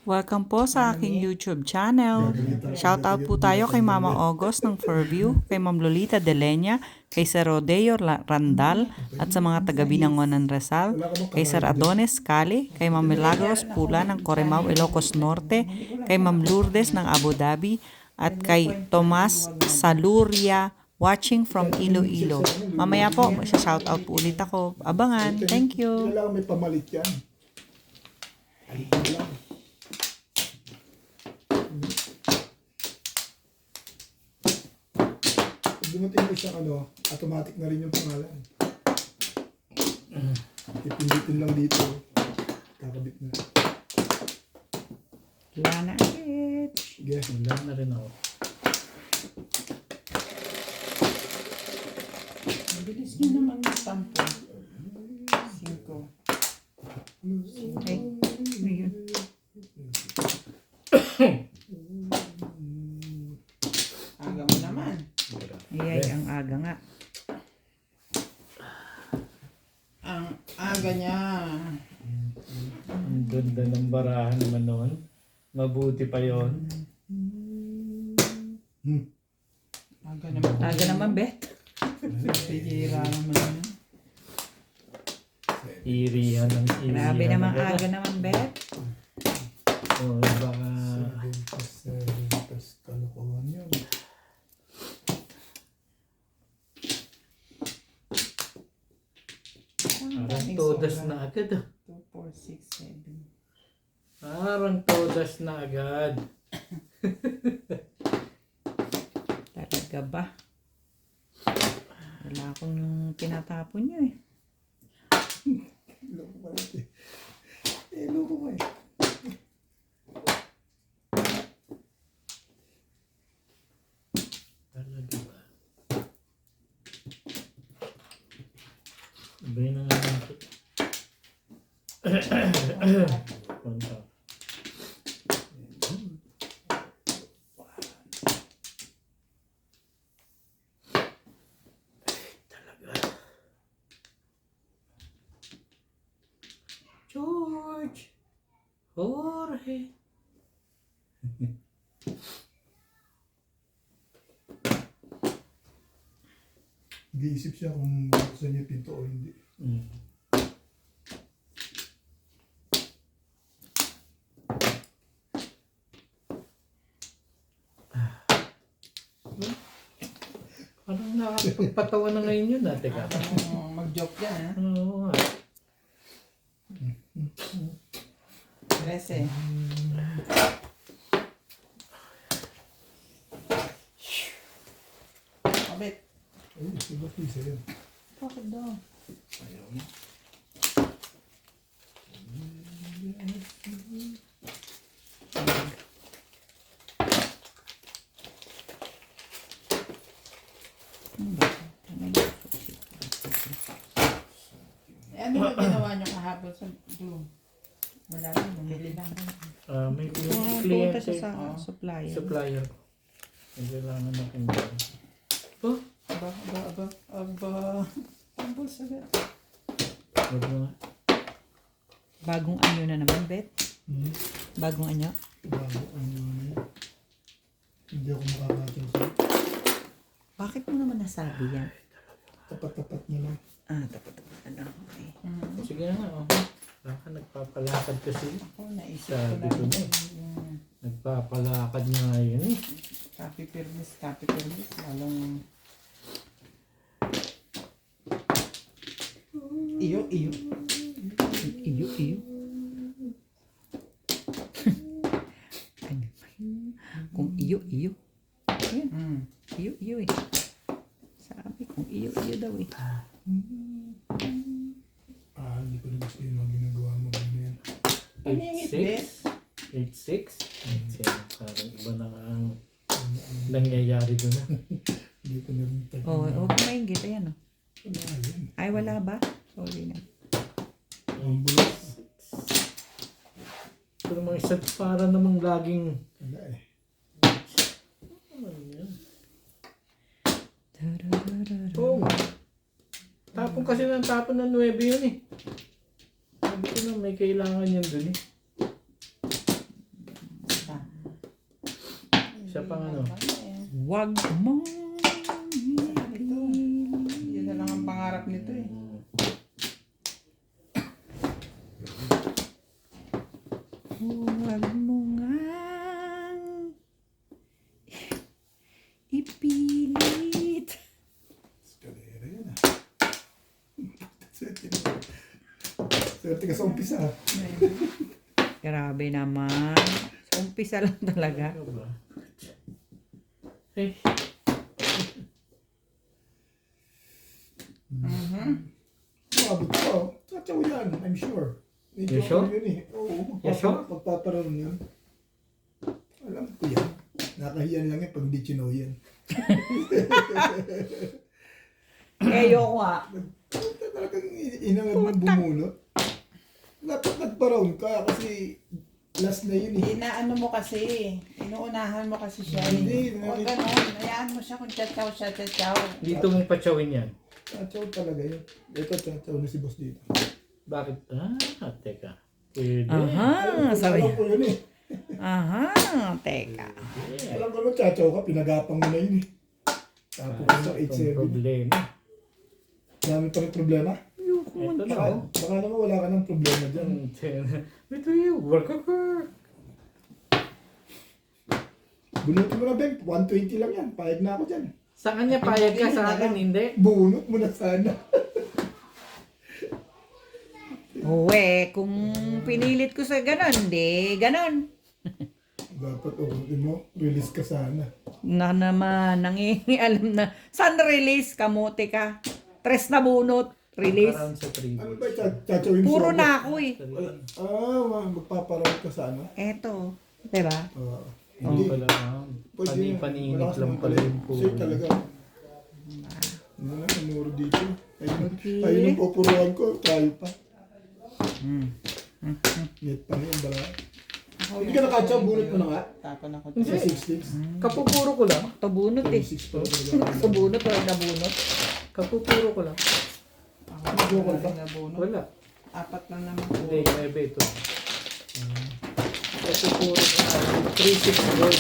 Welcome po sa aking YouTube channel. Shoutout po tayo kay Mama August ng Fairview, kay Ma'am Lolita Delenya, kay Sir Rodeo Randal, at sa mga taga-Binangon ng Rizal, kay Sir Adonis Cali, kay Ma'am Milagros Pula ng Corimao, Ilocos Norte, kay Ma'am Lourdes ng Abu Dhabi, at kay Tomas Saluria watching from Iloilo. Mamaya po, magsha-shoutout po ulit ako. Abangan. Thank you. Kailangan may pamalit yan. Alitin lang. Pag dumating mo siyang automatic na rin yung pangalan. Ipindutin lang dito. Kakabit na. Wala na agad. Sige. Wala na rin ako. Bilis nyo naman magtampo. 5. Ay, ano yun? Aga mo naman. Ay, ang aga nga. Ang aga niya. Ang ganda ng barahan naman noon. Mabuti pa yon. Aga naman. Aga naman, Bet. Pihira naman yun. Irihan ng irihan. Grabe naman aga naman, Bet. Oo, baka 7 plus kalokohan yun. parang todas na agad. 2, 4, 6, 7. Parang todas na agad. Talaga ba? Wala akong tinatapon nyo eh. Loko pa natin. Loko pa eh. Talaga ba? Sabay na nga natin. Konta. George! Jorge! Nag-iisip siya kung buksan niya yung pinto o hindi. Parang nakakapagpatawa na ngayon yun, ate ka. Mag-joke yan, ha? Oo nga. 13. Kabit. Ay, iba pisa yun. Bakit daw? Ayaw mo. Ano ba ginawa nyo kahapon sa doon? Wala lang, bumili lang. May Punta kliyente. siya sa supplier. Supplier. May kailangan akong gawin. Oh, Aba. Ang bulsa ba? wag mo nga. Bagong anyo na naman, Bet. Bagong anyo. Bago ano na yun. Hindi ako makakataw sa Bakit mo naman nasabi yan? tapat-tapat niya lang. Tapat-tapat na. Okay. Sige na nga, oh. Baka nagpapalakad kasi. Ako, naisip ko Sabi lang ko na. yung Nagpapalakad nga yun eh. copy permis. Lalong iyo. Iyo. Ano ba yun? Kung iyo. Yan. Iyo eh. Sabi kung iyo daw eh. Hindi ko rin gusto yung mga ginagawa mo. Ano yan? Ano yung itbit? 8-6? Parang iba na nga ang nangyayari doon na. Hindi ko na rin tayo. Huwag mo maingit. Ayan oh. Wala yan. Ay, wala ba? Sorry na. Ang bulas. Pero mga isa para namang laging Wala eh. ano yan? Tararara. Oh. Tapon kasi ng tapon ng 9 yun eh. Sabi ko na may kailangan yan dun eh. Siya pang ano. Wag mo. Yun na lang ang pangarap nito eh. Wag mo nga ipilit. Eskalera yan ah. Swerte ka sa umpisa ah. Grabe naman. Sa umpisa lang talaga. Ano ba? Eh, Mabot pa oh. Tsatsaw yan, I'm sure. Medyo You sure? ako yun eh. Oo, You sure? magpaparoon yun. Alam ko yan. Nakahiyan lang yan pag di chino yan. Ayoko nga. Talagang inangad mo bumunot. Dapat nagparoon ka kasi last na yun eh. Inaano mo kasi, inuunahan mo kasi siya. Hindi, Huwag ganon, hayaan mo siya kung tsaw siya, tsaw. dito mong patsawin yan. Tsatsaw talaga yun. Ito tsatsaw na si boss dito. Bakit? Teka. Pwede. Aha, sabi. Alam ko yun eh. Aha, teka. Alam ko naman tsatsaw ka, pinagapang mo na yun eh. Tapos sa Itong 8-7. problema. Dami pa rin problema. Ito na. Baka naman wala ka ng problema dyan. Ito yung work ako. Bunutin mo na, Ben. 120 lang yan. Payag na ako dyan. Sa kanya payag ka, sa akin hindi. Bunot mo na sana. Uwe, kung pinilit ko sa ganon, di ganon. Dapat ulitin mo. Release ka sana. Na naman, nangingialam na. Saan release? Kamote ka. Tres na bunot. Release. Around sa 3 Ano ba tsatsaw yung Puro sobo? na ako eh. Magpaparoon ka sana. Eto. Diba? Hindi. pala. Pwede yun. Paninit Malakas lang naman pala yung Kasi puno. talaga. Ano na, nanuro dito. Okay. Ayun ang pupuruan ko. Tayo pa. Hmm. Net pa na yung bala. Hindi ka nakatsaw, bunot mo na nga. Tapon ako. Sa 6 Kapupuro ko lang. Ito bunot eh. 6 pa talaga. Ito bunot o nabunot. Kapupuro ko lang. Joke ba? Wala. Apat lang naman. Hindi, ebe ito. Kapupuro ko lang. 3-6 gold.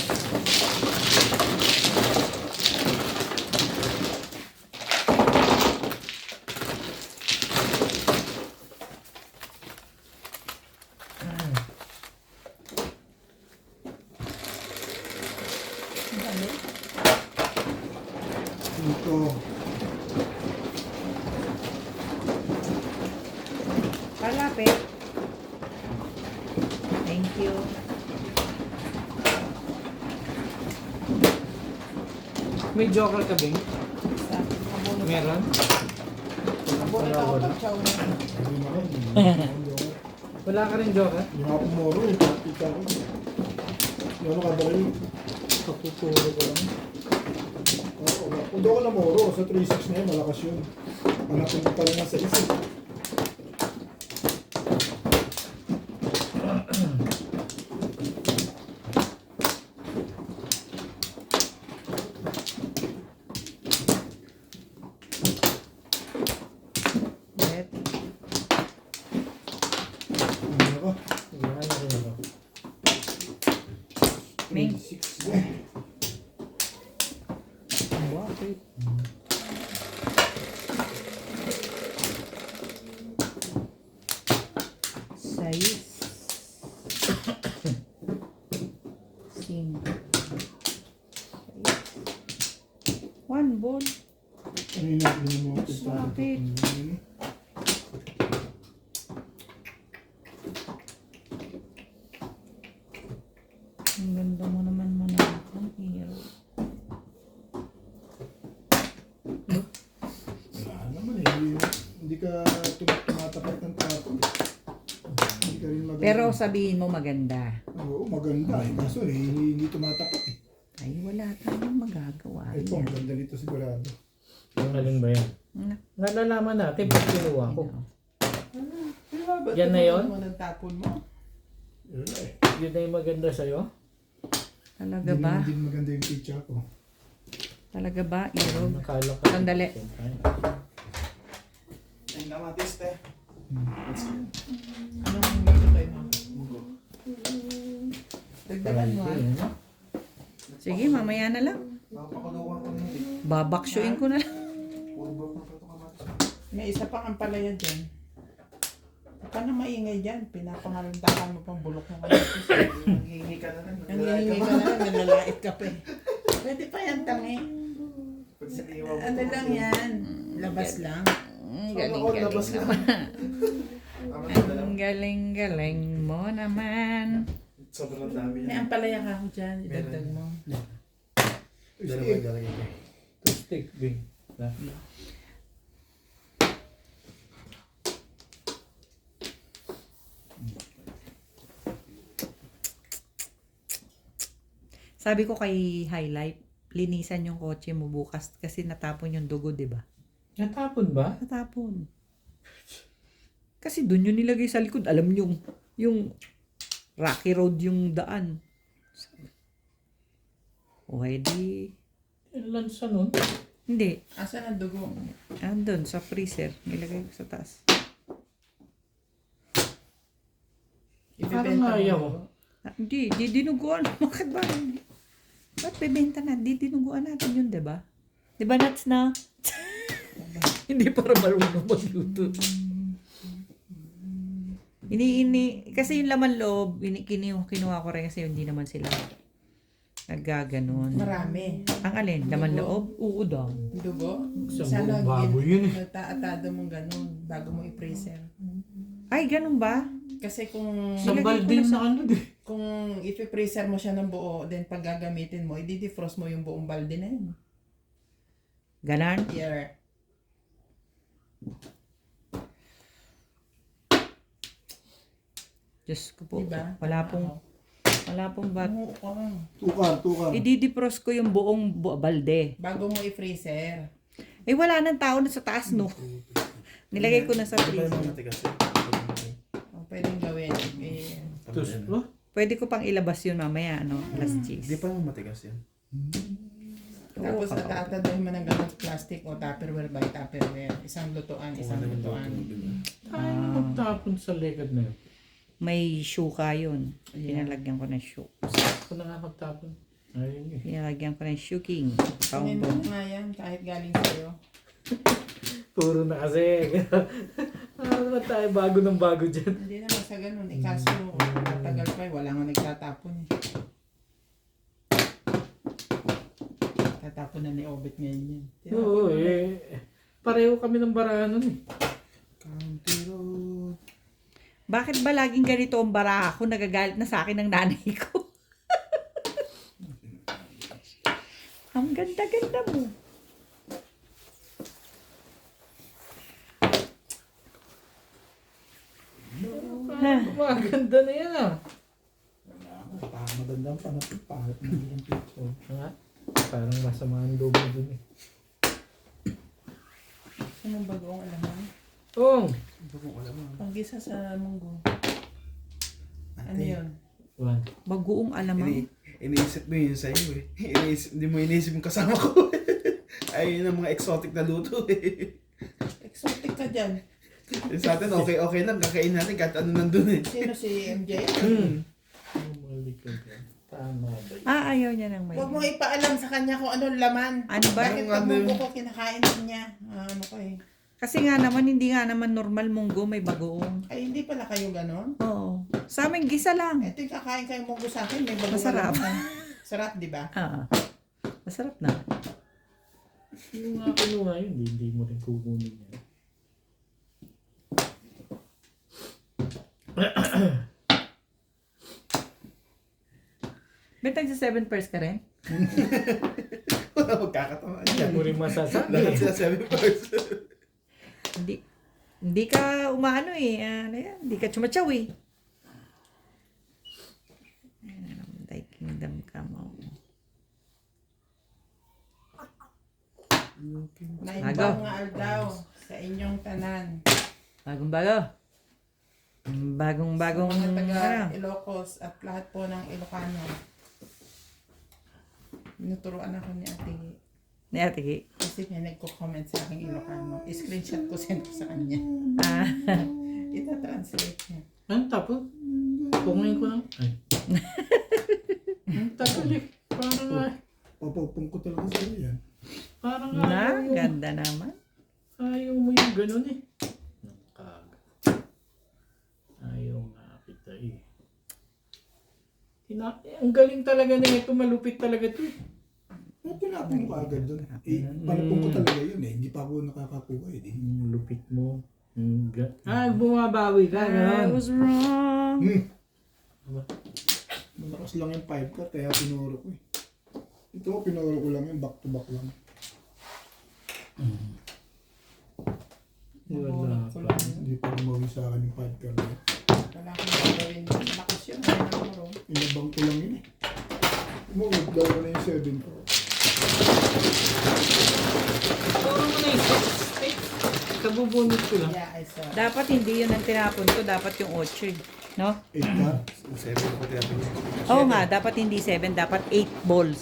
Dito. Palapit. Thank you. May joker ka, Bing? Abunot Meron? abunot ako pag tsaw na. Hindi na rin. Hindi Wala ka rin joker? ako moro eh. Kita ko. Ano ka ba kayo? Kapupuro ko lang. Oo. Kung doon ka na moro, sa 3-6 na yun, malakas yun. Anak ko pa rin sa isip. Bet. Ano ka? Wala na rin ako. Ming. 3-6 na. Bakit? Sais. Cinco. One ball. Ano yun natin yung mga Bakit? Ang ganda mo naman manakang hero. Wala naman eh. Hindi ka tumatapat ng tapo. Hindi ka rin maganda. Pero sabihin mo maganda. Oo, maganda eh. Kaso eh, hindi tumatapat eh. Ay, wala tayong magagawa. Ito, ang ganda nito sigurado. Alin ba yan? Ano? Nalalaman natin pag kinuha ko. Yan na yun? Ano ang tapon mo? Yun na eh. Yun na yung maganda sa'yo? Talaga ba? Hindi maganda yung picture ko. Talaga ba, Irog? Nakala ka. Sandali. Ay, namatis te. Anong luto tayo mo? Dagdagan mo ah. Sige, mamaya na lang. Napakalukan ko na yun. Babaksyuin ko na lang. Puro ba pa ito kamatis? May isa pang ampalaya dyan. Huwag ka na maingay dyan. Pinapangalandakan mo pang bulok ng kamatis. Nanghihingi ka na lang. Nangihingi ka na lang, nalalait ka pa eh. Pwede pa yan, tangi. Pag siniwa mo. Ano lang yan? Labas lang. Galing labas lang. Ang galing-galing mo naman. Sobrang dami May yan. ampalaya ka ako dyan. Idagdag mo. Dalawa lalagay ko. Toothpick, Bing. Sabi ko kay Highlight, linisan yung kotse mo bukas kasi natapon yung dugo, di ba? Natapon ba? Natapon. Kasi doon yun nilagay sa likod. Alam nyo, yung rocky road yung daan. O, edi... Lansa nun. Hindi. Asan ang dugo? Andun, sa freezer. Nilagay ko sa taas. Parang ayaw. Hindi, di dinuguan. Bakit ba? Ba't bebenta na? Di dinuguan natin yun, di ba? Di ba, Nats na? Hindi para marunong magluto. Kasi yung laman loob, kinuha ko rin kasi hindi naman sila naggaganon. Marami. Ang alin? Laman loob? Oo daw. Dugo? Sa Sana buong bago yun eh. nagtaatado mong ganun bago mo i-freezer. Ay, ganun ba? Kasi kung Sambal Nilagay ko din na na ano din. kung i-freezer mo siya ng buo, then pag gagamitin mo, i-defrost mo yung buong balde na yun. Ganon? Here. Diyos ko po. Diba? Wala pong bat. Oo, Tukar. Ididipros ko yung buong balde. bago mo i-freezer. Eh, wala nang tao na sa taas, no? Nilagay ko na sa Di ba freezer. yung matigas yun? O, pwedeng gawin. Eh, Toothpick. Pwede ko pang ilabas yun mamaya, ano? Plus cheese. Di pa yung matigas yan? tapos atatadoy mo ng ganun plastic o Tupperware by Tupperware. Isang lutuan, isang lutuan. Tayo magtapon sa lekad na yun. May shuka yun. Pinalagyan ko ng shoe. Ako na nga magtapon. Ayun eh. Pinalagyan ko ng shuking. Kunin mo Kaumbo. nga yan, kahit galing sa'yo. Puro na kasi. Ano naman tayo bago ng bago dyan. Hindi naman sa ganun. Eh, kaso, matagal pa eh. Wala nga nagtatapon eh. Tatapon na ni Obet ngayon yan. Oo eh. Pareho kami ng barahan nun eh. County road. Bakit ba laging ganito ang bara ako? Nagagalit na sa akin ng nanay ko. Ang ganda-ganda mo. Maganda na yan ah. Magandang panapit. Pahit na yung picture. Nga? Parang masama ang loob mo dun eh. Anong bagoong alaman? Oh! Ito kung alam mo. Panggisa sa munggo. Ano yun? One. Bagoong alamang. Iniisip mo yun sa'yo eh. Hindi mo iniisip yung kasama ko. Ay, yun ang mga exotic na luto eh. Exotic ka dyan. Sa atin, okay lang. Kakain natin kahit ano nandun eh. Sino si MJ? Ang mga likod yan. Tama ba yun? Ayaw niya ng may... Huwag mo ipaalam sa kanya kung anong laman. Ano ba? Bakit pag munggo ko kinakain din niya? Ano ko eh. Kasi nga naman, hindi nga naman normal munggo, may bagoong. Ay, hindi pala kayo ganon? Oo. Sa amin, gisa lang. Ito yung kakain kayo munggo sa akin. May bagoong Masarap. laman. Sarap, di ba? Masarap na. Yung nga kinuha yun, hindi mo rin kukunin yan. Bentag sa 7 pairs ka rin? Wala magkakatawa Hindi dyan. mo rin masasabi. Lahat sila 7 parts. Hindi ka umaano eh. Ano yan? Hindi ka chumatsaw eh. Thy kingdom come on. Naimbang nga aldaw sa inyong tanan. Bagong-bago. Bagong-bagong... Mga taga ano? Ilocos at lahat po ng Ilocano. Tinuturuan ako ni Ate Ni Ate Ki. kasi may nagko-comment sa aking Ilocano. I-screenshot ko send ko sa kanya. Ah. Ita-translate niya. Ano tapos? Pungin ko lang. Ay. Ang tagal eh. Paano nga? Papapong ko talaga sa'yo yan. Parang Na, ayaw yung, ganda naman. ayaw mo yung ganun eh. Nakaga. Ayaw nga kita eh. Ang galing talaga na ito, malupit talaga ito eh. Ba't tinapon ko agad doon? Palapong ko talaga yun eh. Hindi pa ako nakakakuha eh. Ang lupit mo. Bumabawi ka, I gano'n. was wrong. Malakas lang yung 5 cut kaya pinuro ko eh. Ito pinuro ko lang yung back to back lang. Wala Ko pa. lang. Hindi pa gumawin sa akin yung 5 cut. Wala akong gagawin. Lakas yun. Wala na ako. Inabang ko lang yun eh. Umunod gawin na yung 7 ko. Puro mo na yung 6. Kabubunot ko lang. Yeah, I saw. Dapat hindi yun ang tinapon ko, dapat yung 8 eh. No? 8 cut. 7 ko tinapin niya. Oo nga, dapat hindi 7, dapat 8 balls.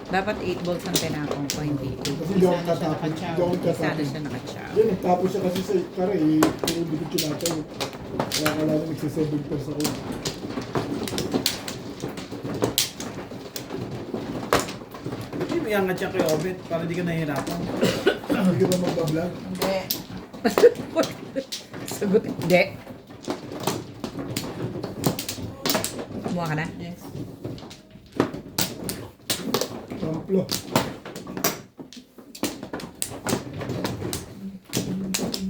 Dapat 8 balls ang tinapon ko, hindi 8. Kasi hindi ako tatapon. Hindi ako Sana tatapon. siya nakatsyaw. Yan, nagtapos siya kasi sa kare eh. Pero hindi ko kinatay. Kaya akala na nagsa-7 pers ako. Hindi mo iangat siya kay Obet para di ka nahihirapan. Hindi ka ba magbablog? Hindi. Sagot, hindi. Kumuha ka na? Yes. Pamplo.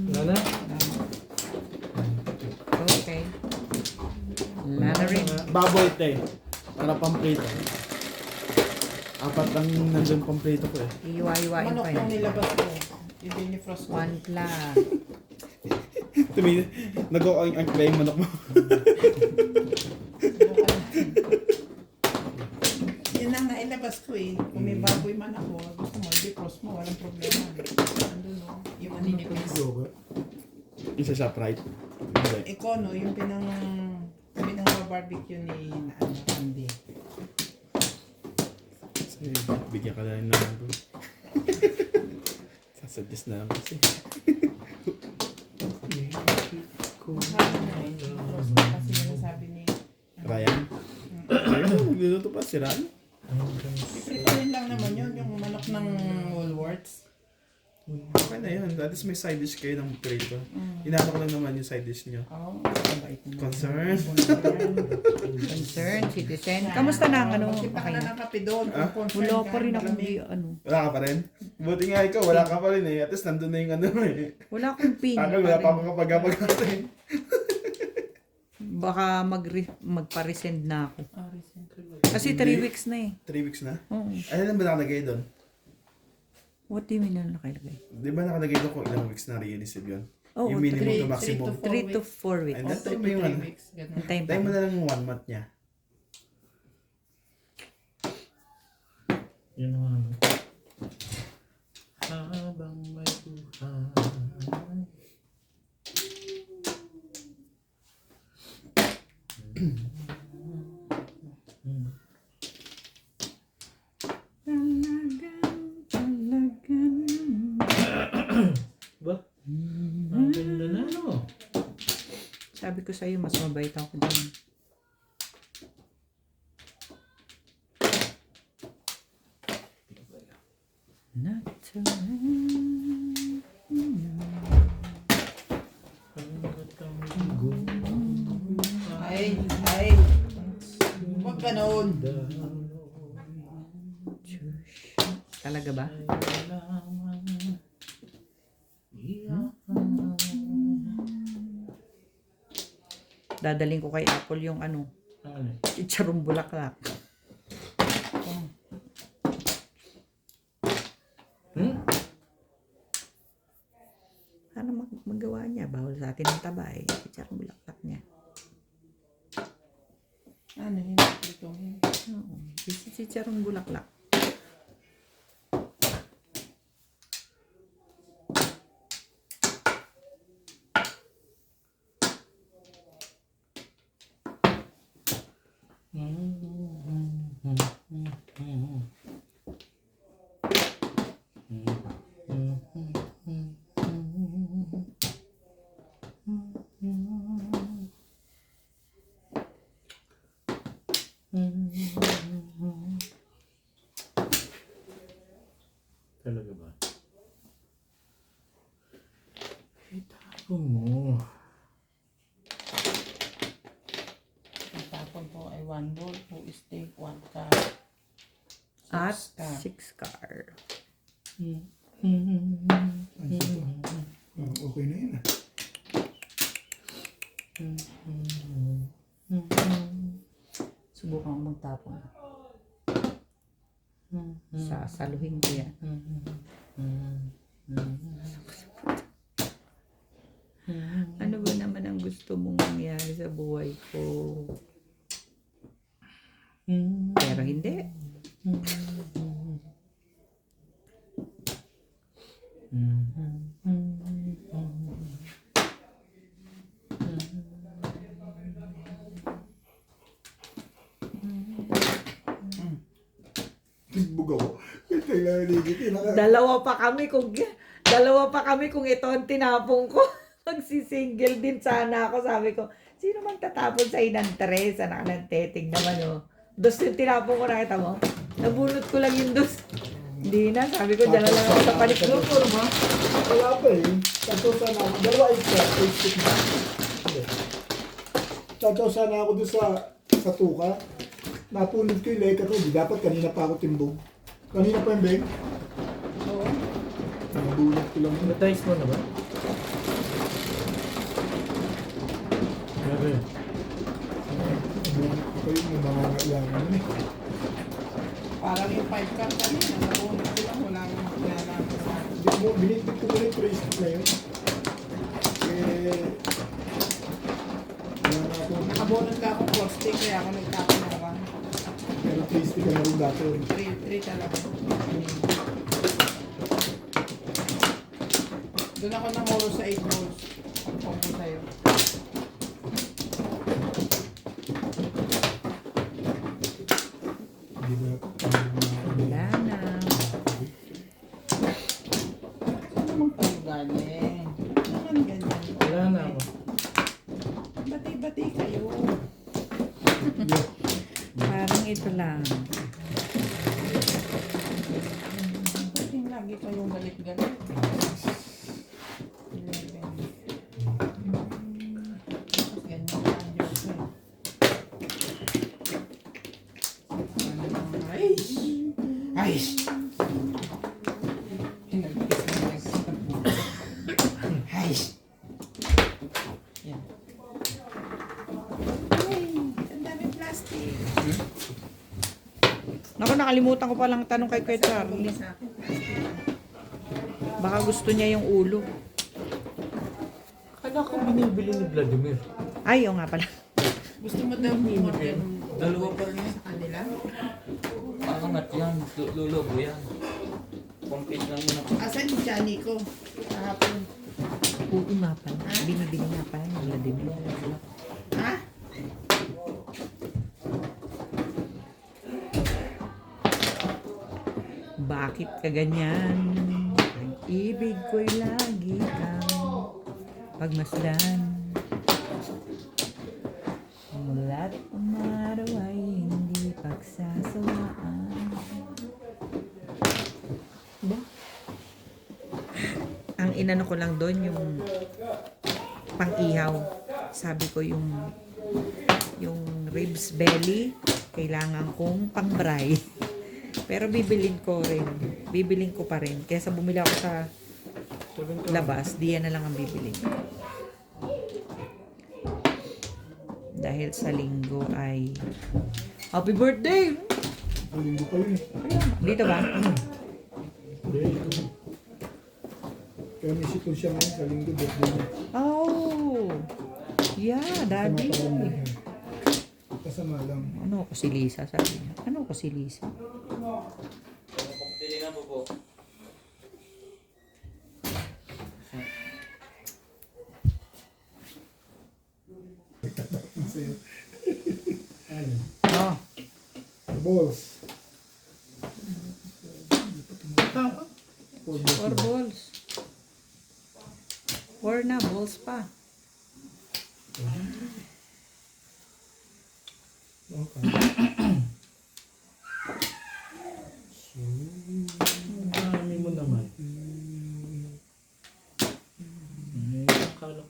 Wala na. Okay. Lana rin. Baboy te. Para pamprito. Apat ang nandun pamprito ko eh. Iwa-iwain Manok pa yung yun. nilabas ko. Yung dinifrost ko. One plus. Nag-o-ang play yung manok mo. Yan ang nailabas ko eh. Kung may baboy man ako, gusto mo, i-defrost mo, walang problema. Andun no, yung maninipis. Joke. Isa sa pride. Hindi. Econo, yung barbecue ni Andy. Sige, bigyan ka na rin naman bro. Sasuggest na lang kasi. Kasi yun sabi ni Ryan? Ayun, magluluto pa si Ryan. Prituin lang naman yun, yung manok ng Woolworths. Okay na yun. At least may side dish kayo ng prito. Inaano ko lang naman yung side dish nyo. Oo, mabait mo. Concern? Concern, citizen. Kamusta na ang ano? Magtipa ka Okay na na. ng kape doon. Wala pa rin ako di ano. Wala ka pa rin? Buti nga ikaw, wala ka pa rin eh. At least nandun na yung ano eh. Wala akong ping. Akal, wala pa akong kapag-kapag-kapag. Baka magpa-resend na ako. Ah, recently. Kasi 3 weeks na eh. 3 weeks na? Oo. Ano lang ba nakalagay doon? What do you mean na nakalagay? Di ba nakalagay doon kung ilang weeks na re-receive yun? Oh, Yung minimum to maximum. 3 to 4 weeks. Ay, tayo mo yung ano. Antayin pa. Tayo mo na lang 1 month niya. Yun ang ano. Habang may buhay. Ba? Ang ganda na no? Sabi ko sa'yo, mas mabait ako dyan. Not to Ay, huwag ganun. Talaga ba? Dadaling ko kay Apple yung ano, Ano? chicharong bulaklak. Sana magawa niya. Bawal sa atin ang taba eh. Chicharong bulaklak niya. Ano yun? Ito. Oo. Chicharong bulaklak. Gusto mo. Ang tapon po ay 1 ball, 2 steak, 1 car. At 6 car. 6 car. Okay na yun ah. Subukan ko magtapon. Sasaluhin ko yan. Ano ba naman ang gusto mong mangyari sa buhay ko? Pero hindi. Timbog ako. Ito yung naligit. Dalawa pa kami kung ito ang tinapong ko. Magsisingle din sana ako. Sabi ko, sino man tatapon sa inang tres? Anak ng teting naman oh. Dos yung tinapong ko, nakita mo? Nabunot ko lang yung dos. Hindi na, sabi ko, dala lang ako sa paniklupor mo. Wala pa eh. Tatosa na ako. Dalawa extra. 8 stick na. Hindi. Tatosa na ako doon sa tuka. Napunod ko yung leka ko. Di dapat kanina pa ako timbog. Kanina pa yung bag. Oo. Nabunod ko lang yun. Natize mo na ba? Grabe. Nabunod ko pa yun. May mga kailangan yun eh. Parang yung 5 car kanina, nakuha ko lang, wala akong makilala sa Binitbit ko muna yung 3 stick na yun. Wala na ako. Nakabunod ka akong 4 steak, kaya ako nagtapon na lang. Pero 3 stick na rin dati. 3 talaga. Doon ako namuro sa 8 balls. Pagpong ko sa'yo. Hindi ba? Wala na. Saan naman kayo galing? Naman ganyan. Wala na ako. Bati-bati kayo. Parang ito lang. Bating lagi kayong galit-galit. 11. Tapos ganyan ka ang Diyos eh. Aish! Aish! Pinagpis na Aish! Yan. Ay, ang daming plastic. Naku, nakalimutan ko palang tanong kay Kuya Charlie. Sa akin. Baka gusto niya yung ulo. Kala ko binibili ni Vladimir. Ay, oo nga pala. Gusto mo daw umorder ng Dalawa pa rin. sa kanila? Angat yan, lulubo yan. Complete lang yun ako. Asan yung Johnny ko? Kahapon. Oo nga pala. Binibili nga pala ng Vladimir. Ha? Bakit ka ganyan? Ang ibig ko'y lagi kang pagmasdan. Mula't umaraw ay hindi pagsasawaan. Ba? Ang inano ko lang doon yung pang-ihaw. Sabi ko yung ribs belly, kailangan kong pang-bry. Pero bibilin ko pa rin. Kesa bumili ako sa labas, diyan na lang ang bibili. Dahil sa linggo ay happy birthday! Ang linggo pa yun eh. Dito ba? Kaya may sitong siya ngayon sa linggo. Birthday niya. Oh! Yeah, daddy. Kasama lang. Ano ko si Lisa, sabi niya. Ano ko si Lisa? Complete na po po. Sa'yo. Oh, Balls. Four balls. 4 balls. 4 na, balls pa. Okay. Ang dami mo naman. Ay, akala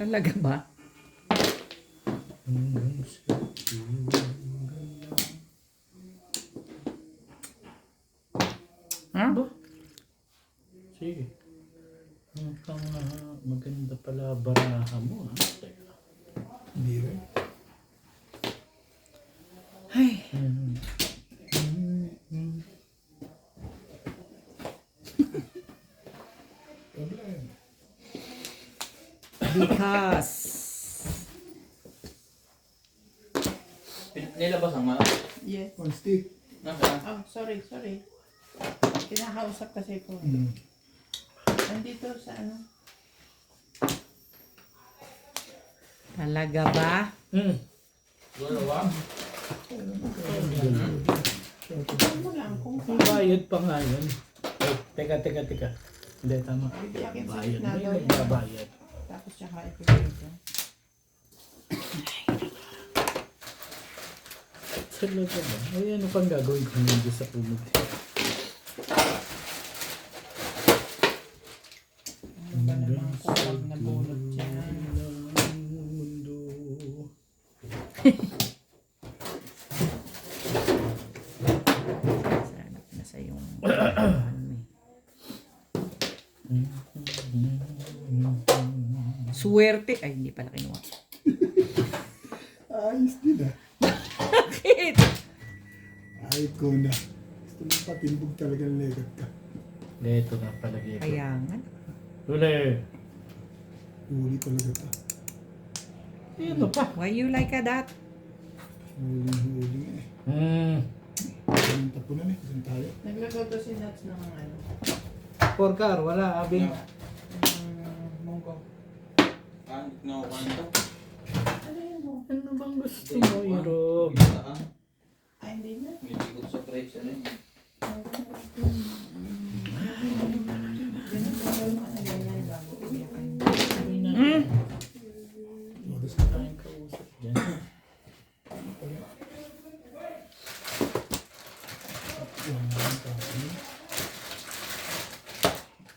Talaga ba? Ha? Ba? Sige. Mukhang maganda pala baraha mo ha. Teka. Hindi rin. Ay, Problem. because... Nilabas ang mga. Yes. One stick. Nasaan? Oh, sorry. Kinakausap kasi ko. Nandito sa ano. Talaga ba? Dalawa? Ano mo lang kung May bayad pa nga yun. Eh, teka. Hindi, tama. bibiyakin sa Bayad. gitna May daw yun. nagbabayad. Tapos tsaka ipipito. Talaga ba? Ay, ano pang gagawin ko hindi sa pumod? Ano ba namang kapag nabulot dyan? Mundo. Sanap na sa yung... Suwerte. Ay, hindi pala kinuha. Ayos din ah. Bakit? Ay, ko na. Gusto mo patimbog talaga ng legat ka. Ito na palagi ito. Kaya nga. Huli. Huli talaga ka. Ano pa? Why you like that? Huli nga eh. Ang tapunan eh. Saan tayo? Naglagoto si Nats ng ano. Porkar, wala. Abing. Munggo. Hindi na ako kanto. Ano yun mo? Ano bang gusto mo, Irob? Saan? Ay, hindi na. May bigot sa presyo rin. Ganun pa daw mga ganyan bago iyakan. Oras Gusto tayong kausap dyan. Yan ang tapon.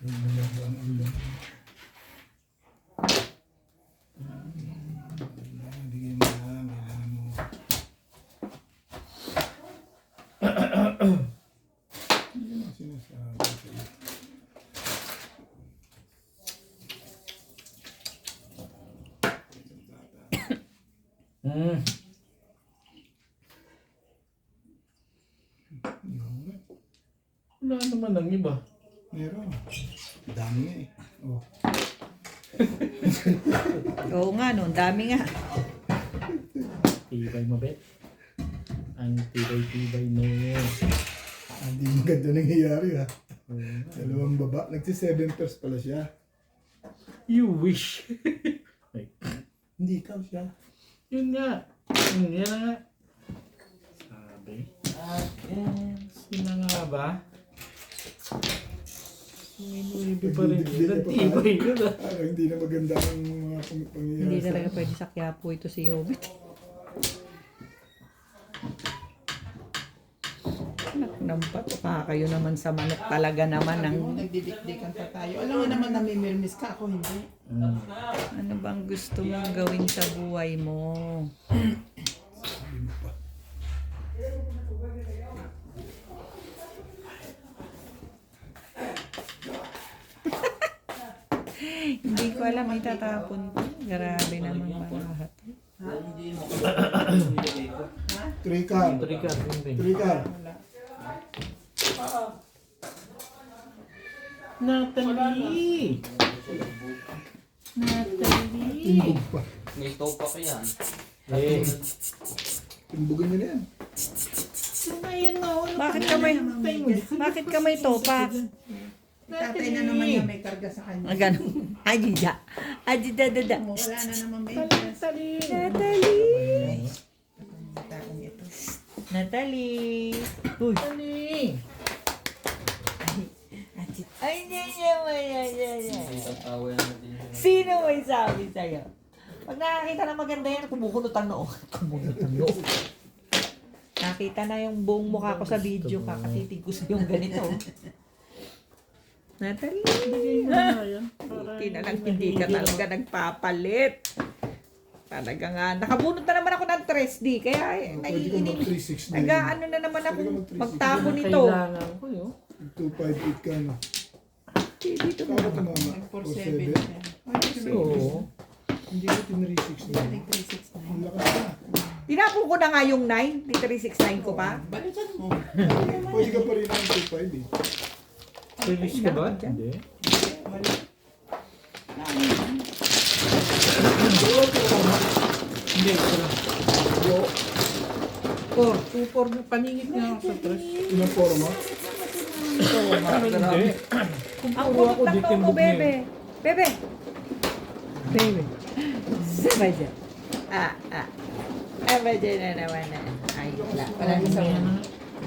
Yung mga buwan ulan. Bigyan mo lang. Kailangan mo. Hindi na sinasabi sa'yo. Yun. Wala naman ang iba. Meron. Dami nga eh. Oh. Oo nga, no. Ang dami nga. Tibay mo, Bet. Ang tibay-tibay mo. Hindi maganda nangyayari ha. Dalawang baba. Nagsi-7 pairs pala siya. You wish. Ay, Hindi ikaw siya. yun nga. Yan na nga. Sabi. Sino nga ba? Maybe pa rin yun. Ang tibay yun ah. Parang hindi na maganda ang mga pangyayari. Hindi sa- talaga pwede sa Quiapo ito si Yobit. Nampat pa kayo naman sa manok talaga naman ang Nagdidikdikan pa tayo. Alam mo naman namimirmis ka, ako hindi. ano bang gusto mong gawin sa buhay mo. Sabi mo pa. Hindi ko alam itatapon ko. Grabe naman lahat. Hindi mo nilagay ko. Trikar. Trigger, yun din. Trikar. Wala. Natalie! Natalie! Timbog pa. May topa ka yan. Eh, Timbogan niya na yan. ayun na. Bakit ka may topa? Tatay na naman niya may karga sa kanya. Ah, ganun. Adida. Adida. Wala na naman may Natalie! Natalie! taong ito. Natalie! Uy! Natalie! Ay, ay. Isang tawa yan natin. Sino may sabi sa'yo? Pag nakakita na maganda yan, kumukunot ang noo. Kumunot ang noo. Nakita na yung buong mukha ko sa video, kakatitig ko sa yung ganito. Natalie. Bigay mo na nga yan. Para Hindi na lang hindi ka talaga nagpapalit. Talaga nga. Nakabunot na naman ako ng 3D. Kaya Pwede ka mag 369. nag-ano na naman ako Pwede ka mag-369. magtapo nito. Kailangan ko yun. 258 ka na. Dito Kaya ito mama. Nag 47 47. siya. Oo. Hindi ko tinre-69. Balik 369. Ang lakas na. Tinapo ko na nga yung 9. Di 369 ko pa. Balikan mo. Pwede ka pa rin ng 25 eh. Release ka ba? Hindi. Balik. Hindi, ito lang. Yo, 4. 2-4 na paningit nga ako sa tres. ilang forma? Ano hindi? Kung Ang puro bunot ako, ng di noo ko, timbog niya. bebe. Bebe. Bebe. Sabay dyan. Abay dyan na naman na. Ay, wala sa samu.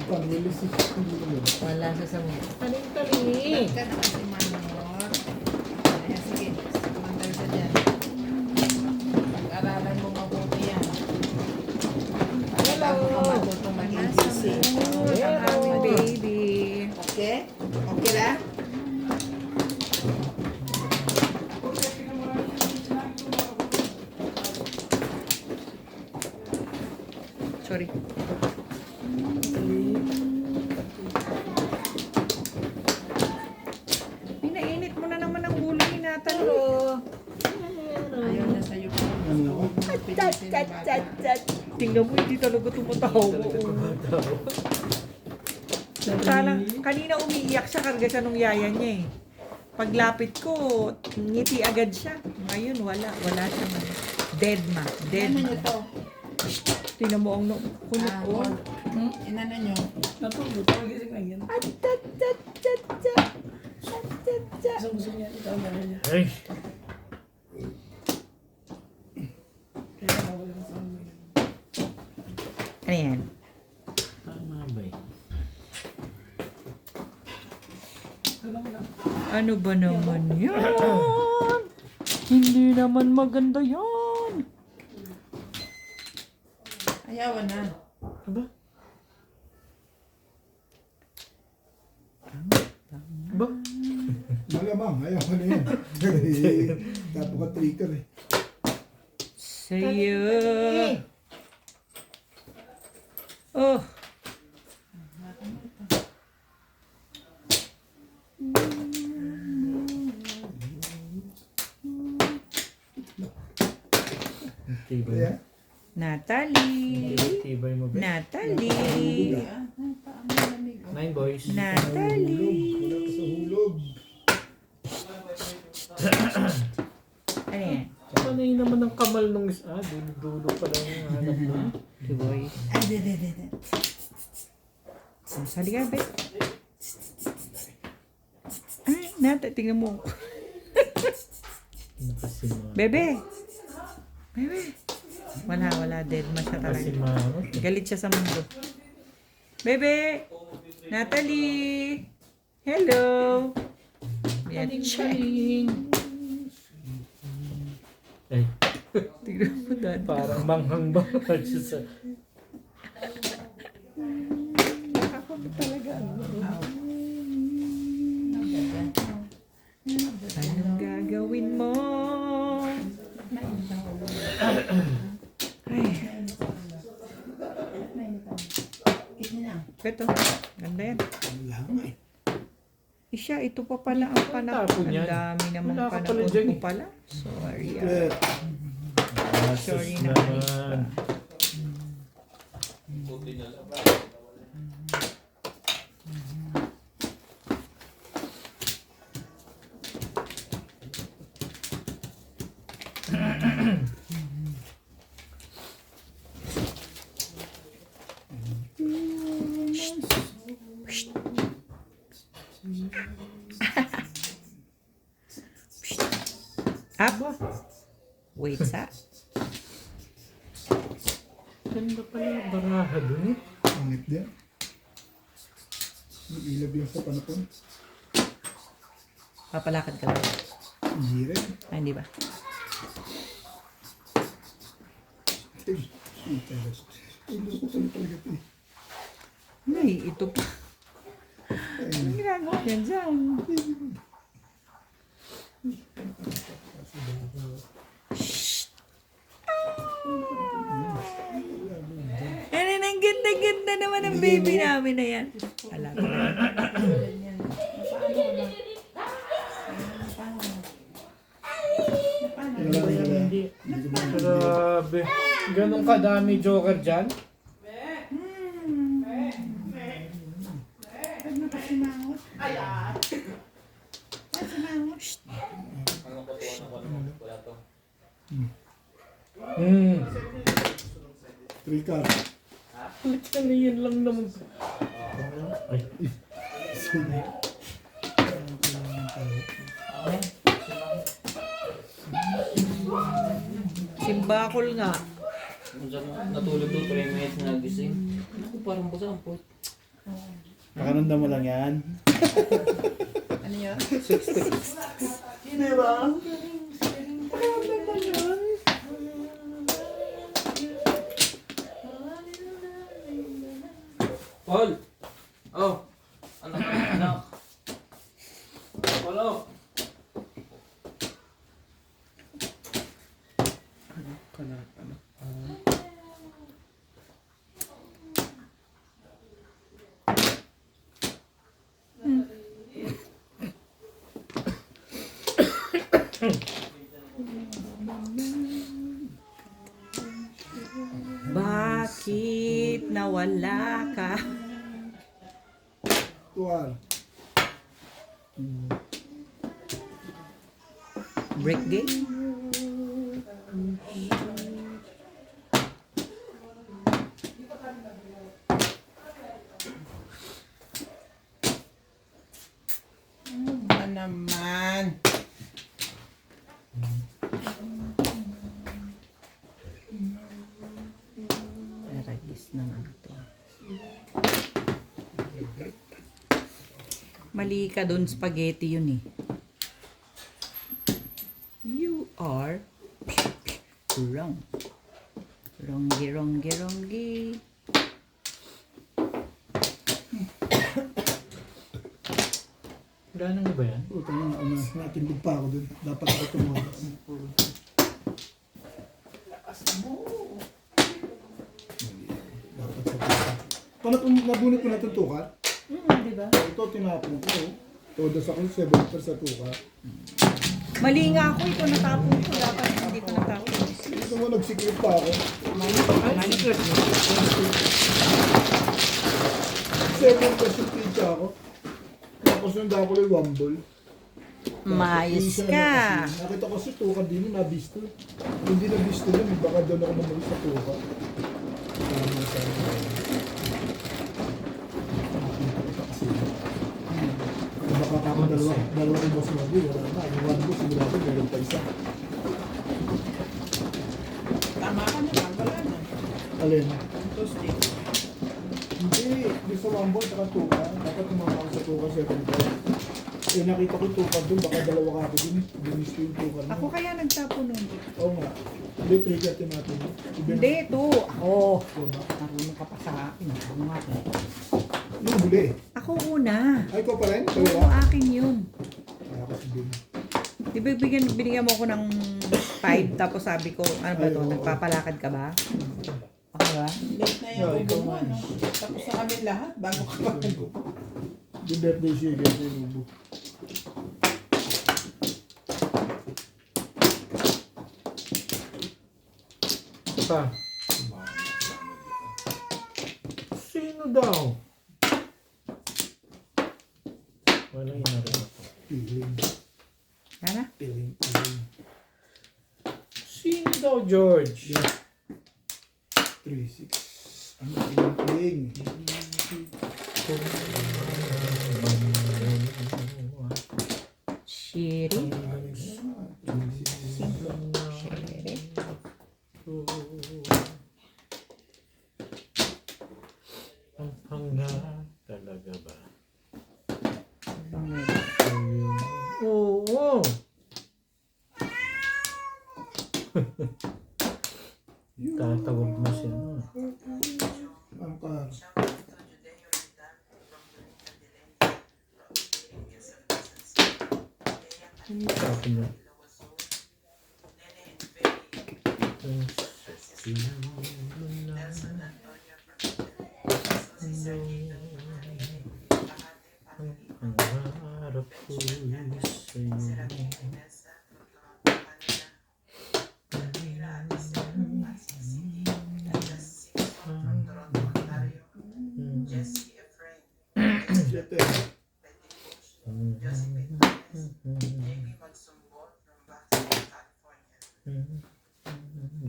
Pang-release hindi ko yun. Wala sa samu. Taling-taling. Ka naman si Manor. Ayan, sige. Mandal ka dyan. Pag-aralan mo mabuti yan. Para bago ka matutong maging busy. Ang aming baby. Okay? Okay lang? Sorry. Pinainit mo na naman ang ulo ni Natalie. Ayaw na sa'yo. Ano? Tingnan mo, hindi talaga tumatawa. Salang, kanina umiiyak siya, karga siya nung yaya niya eh. Paglapit ko, ngiti agad siya. Ngayon, wala siyang ano. Dead ma. Dead Ano ma. nyo to? Tingnan mo ang kunot ko. Inano nyo? Ay. Ano yan? Tama ba eh? Ano ba naman yan? Hindi naman maganda yan. Ayawan na. Aba? Ba? Malamang, ayaw ko na yan. Tapo ka trigger eh. Sa'yo. Oh. Tibay. Kaya, Natalie. Tibay mo ba? Natalie. 9 boys. Natalie. wala ka sa hulog. Ano yan? Panay naman ang kamal nung isa. Dulo pa lang yung hanap mo. Boy. Ay, de. Sali ka, be. Ay, tingnan mo. Kasi Bebe. Bebe. Wala. Dead ma siya talaga. Galit siya sa mundo. Bebe. Natalie. Hello. Yan. Taling. Ay, Tingnan mo, dad. parang manghang-banghang siya sa... Anong gagawin mo? Ay, ito. Ganda yan. Wala nga eh. Siya, ito pa pala ang panahon. Tapon Ang yan. dami namang Wala ka pala panahon dyan ko eh. pala. Sorry. Kaya, Sorry Asus na. naman. Up. Wait, sa. Ganda pala baraha dun eh. pangit din. Mag-ilab lang sa panapon. Papalakad ka lang. Hindi rin. Ay, hindi ba? Ulo ko talaga ito eh. Ay, ito pa. Ang ginagawa yan dyan. ganda naman ng baby namin na yan. Alaga na. Ganyan. Paano ba? Paano ba? Paano Wala Ba na yan, wala. hindi. Grabe. Ganun kadami joker dyan? Huwag na pasimangot. Pasimangot. Ano ko to? Wala to. Three card. Ano yun lang naman. Ay. Simbakol nga. Natulog to 3 minutes na gising. Ako parang basang po. Pakananda mo lang yan. Ano yun? Di ba? Paul! Oh! Anak, anak. Paul, oh! Bakit nawala ka? Tuwal. Break game? Ano ba naman? Ragis naman ito. Mali ka dun, spaghetti yun eh. You are wrong. Wrongy, wrongy, wrongy. Gano'n ba yan? Puta na, natindog pa ako dun. Dapat ako tumakas. Dapat sa tuka. Paano kung nabunot ko na itong tuka? Di ba? Ito, tinapon ko. Todo sa akin, 7 sa tuka. Mali nga ako, ito natapon ko. Dapat hindi ko natapon. Ito mo, nagsikip pa ako. Secret mo. 7 yung pizza ako. Tapos yung dako yung wambol. Mayos ka. Nakita ko si tuka din, nabisto. Hindi nabisto yun, baka doon ako namuli sa tuka. Tama sa baka kamo dalawa yung boss mo, wala na. Yung one boss, sigurado meron pa isa. Tama ka naman. Wala na. Alin? Tuesday. Hindi, di sa one boss, saka tuka. Dapat tumama ako sa tuka 7. Eh nakita ko tuka doon, baka dalawa ka ako din. Binisto yung tuka na. Ako kaya nagtapon nun. Oo nga. Hindi, trigger natin. Hindi, ito. Ako. Diba? Marunong ka pa sa akin. Ako nga. Yung huli. Ako una. Ay, ko pa rin? Oo, Dalawa? akin yun. Kaya kasi din. Di ba binigyan mo ako ng 5 tapos sabi ko, ano ba to? Ay, oo. Nagpapalakad ka ba? Okay ba? Late na yung ubo mo, ano? Tapos na kami lahat bago ka pa. Yung birthday siya, kaya yung lubo. Pa. Sino daw? Wala yun na rin ako. Piling. Sana? Piling. Sino daw, George? 3-6. Ano piling? Shiri. Ang panga talaga ba? Oo. Tatawag mo siya. Ang par. Ano sabi niya? Ang pangarap ko'y sa'yo. Siyete.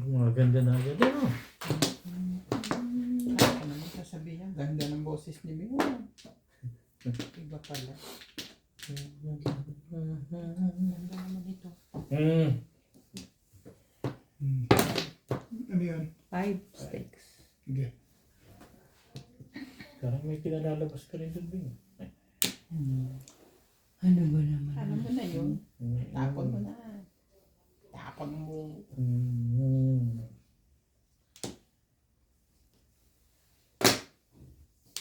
Maganda na agad ano? Ano naman sasabihin? Ganda ng boses ni Mio. Iba pala. Ganda naman ito. Ano yan? 5 sticks. Sige. Parang may pinalalabas ka rin doon, Bing. Ano ba naman? Alam mo na yun. Tapon mo na. Tapon mo.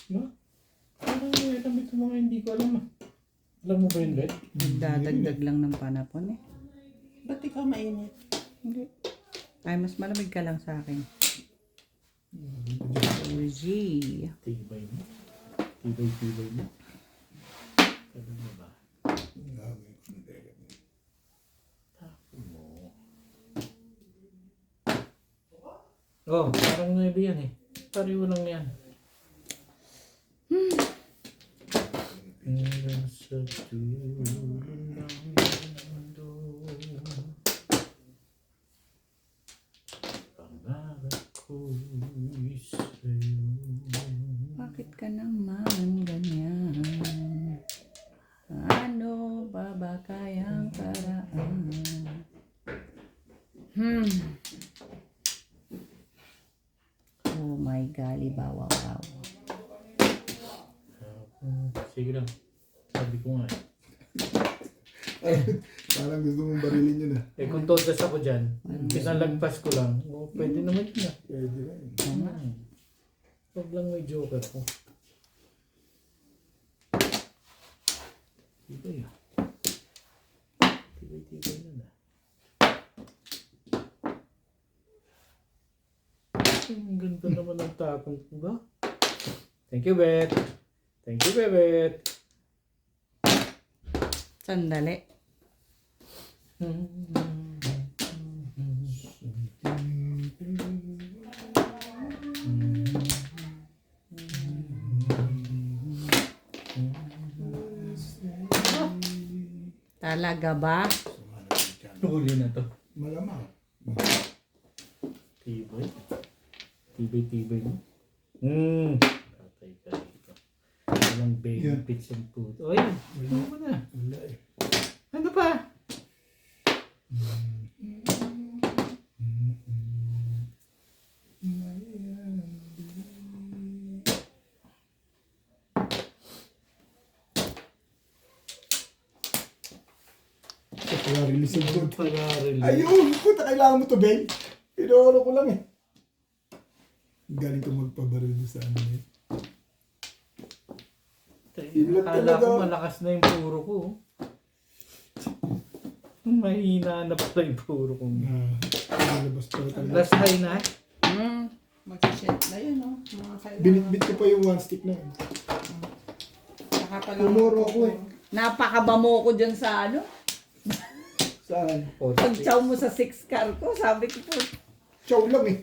No? Parang may alam ito mga hindi ko alam ah. Alam mo ba yun, Red? Nagdadagdag lang ng panapon eh. Ba't ikaw mainit? Hindi. Ay, mas malamig ka lang sa akin. Uzi. Tibay mo. Tibay mo. Alam mo ba? Tapon mo. Oh, parang 9 yan eh. Pariwo lang yan. Hanggang sa dulo ng mundo, pangarap ko'y sa'yo. Bakit ka naman ganyan? Ano ba kayang paraan? Oh my golly, bawa. Sige lang. Sabi ko nga Parang gusto mong barilin yun ah. eh. Kung todas ako dyan, pinalagpas ko lang. Oh, pwede naman yun ah. Pwede lang. Huwag lang may joker ko. Tibay ah. Tibay na na. Ang ganda naman ng tapon ko ba? Thank you, Bet. Thank you, Bebet. Sandali. Talaga ba? Huli na to. Malamang. Tibay. Tibay mo. Patay ka dito. Walang benefits and food. Oy, ano mo na? Wala eh. Ano pa? Kaya release ang good. Pararil. Ayun! Puta, kailangan mo to, Ben. Pinooro ko lang eh. Galing ko magpabaril doon sa ano eh. Akala ko malakas na yung puro ko. Mahina na pala yung puro ko. Nalabas pa talaga. Last high na. Mag-set na yun, no? Mga kailangan. Binitbit ko pa yung one stick na yun. Saka pala. Tumuro ako eh. Napakabamo ko dyan sa ano. Saan? Pag-chow mo sa 6 car ko, sabi ko po, Chow lang eh.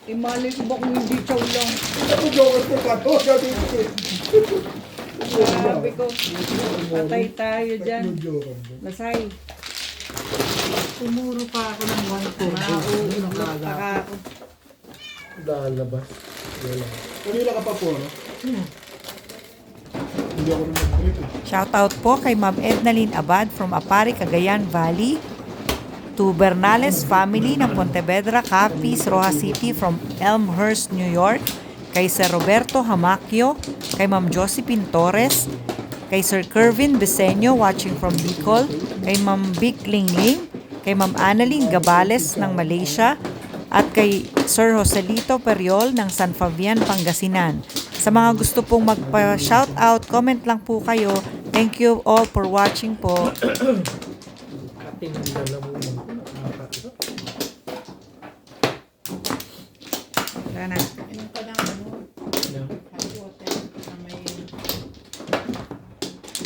imali ko ba kung hindi chow lang. Ito ko joker ko ka. Oh, sabi ko eh. Sabi ko, patay tayo dyan. Tatlong joker. Lasay, Tumuro pa ako ng 1 mauulog pa ka ako. Lalabas. Wala. Kanila ka pa po, no? Hindi ako rin mag-break eh. Shoutout po kay Ma'am Ednaline Abad from Apari, Cagayan Valley, to Bernales family ng Pontevedra, Capiz, Rojas City from Elmhurst, New York, kay Sir Roberto Hamaquio, kay Ma'am Josephine Torres, kay Sir Kervin Beseño watching from Bicol, kay Ma'am Vic Lingling, kay Ma'am Annalyn Gabales ng Malaysia, at kay Sir Joselito Periol ng San Fabian, Pangasinan. Sa mga gusto pong magpa-shoutout, comment lang po kayo. Thank you all for watching po. Ating lalamunan ko. Nakakasok. Wala na. Inom ka ng ano. Yeah.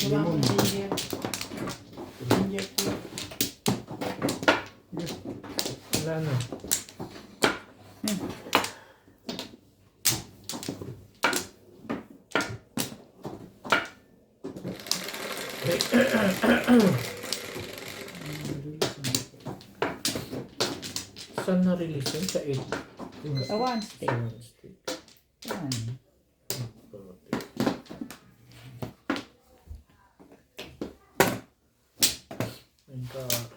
Gawa mo lemon. ginger. Ginger tea. Wala na. Saan na-release yun? Sa 8? One stick. stick. Yan. My God.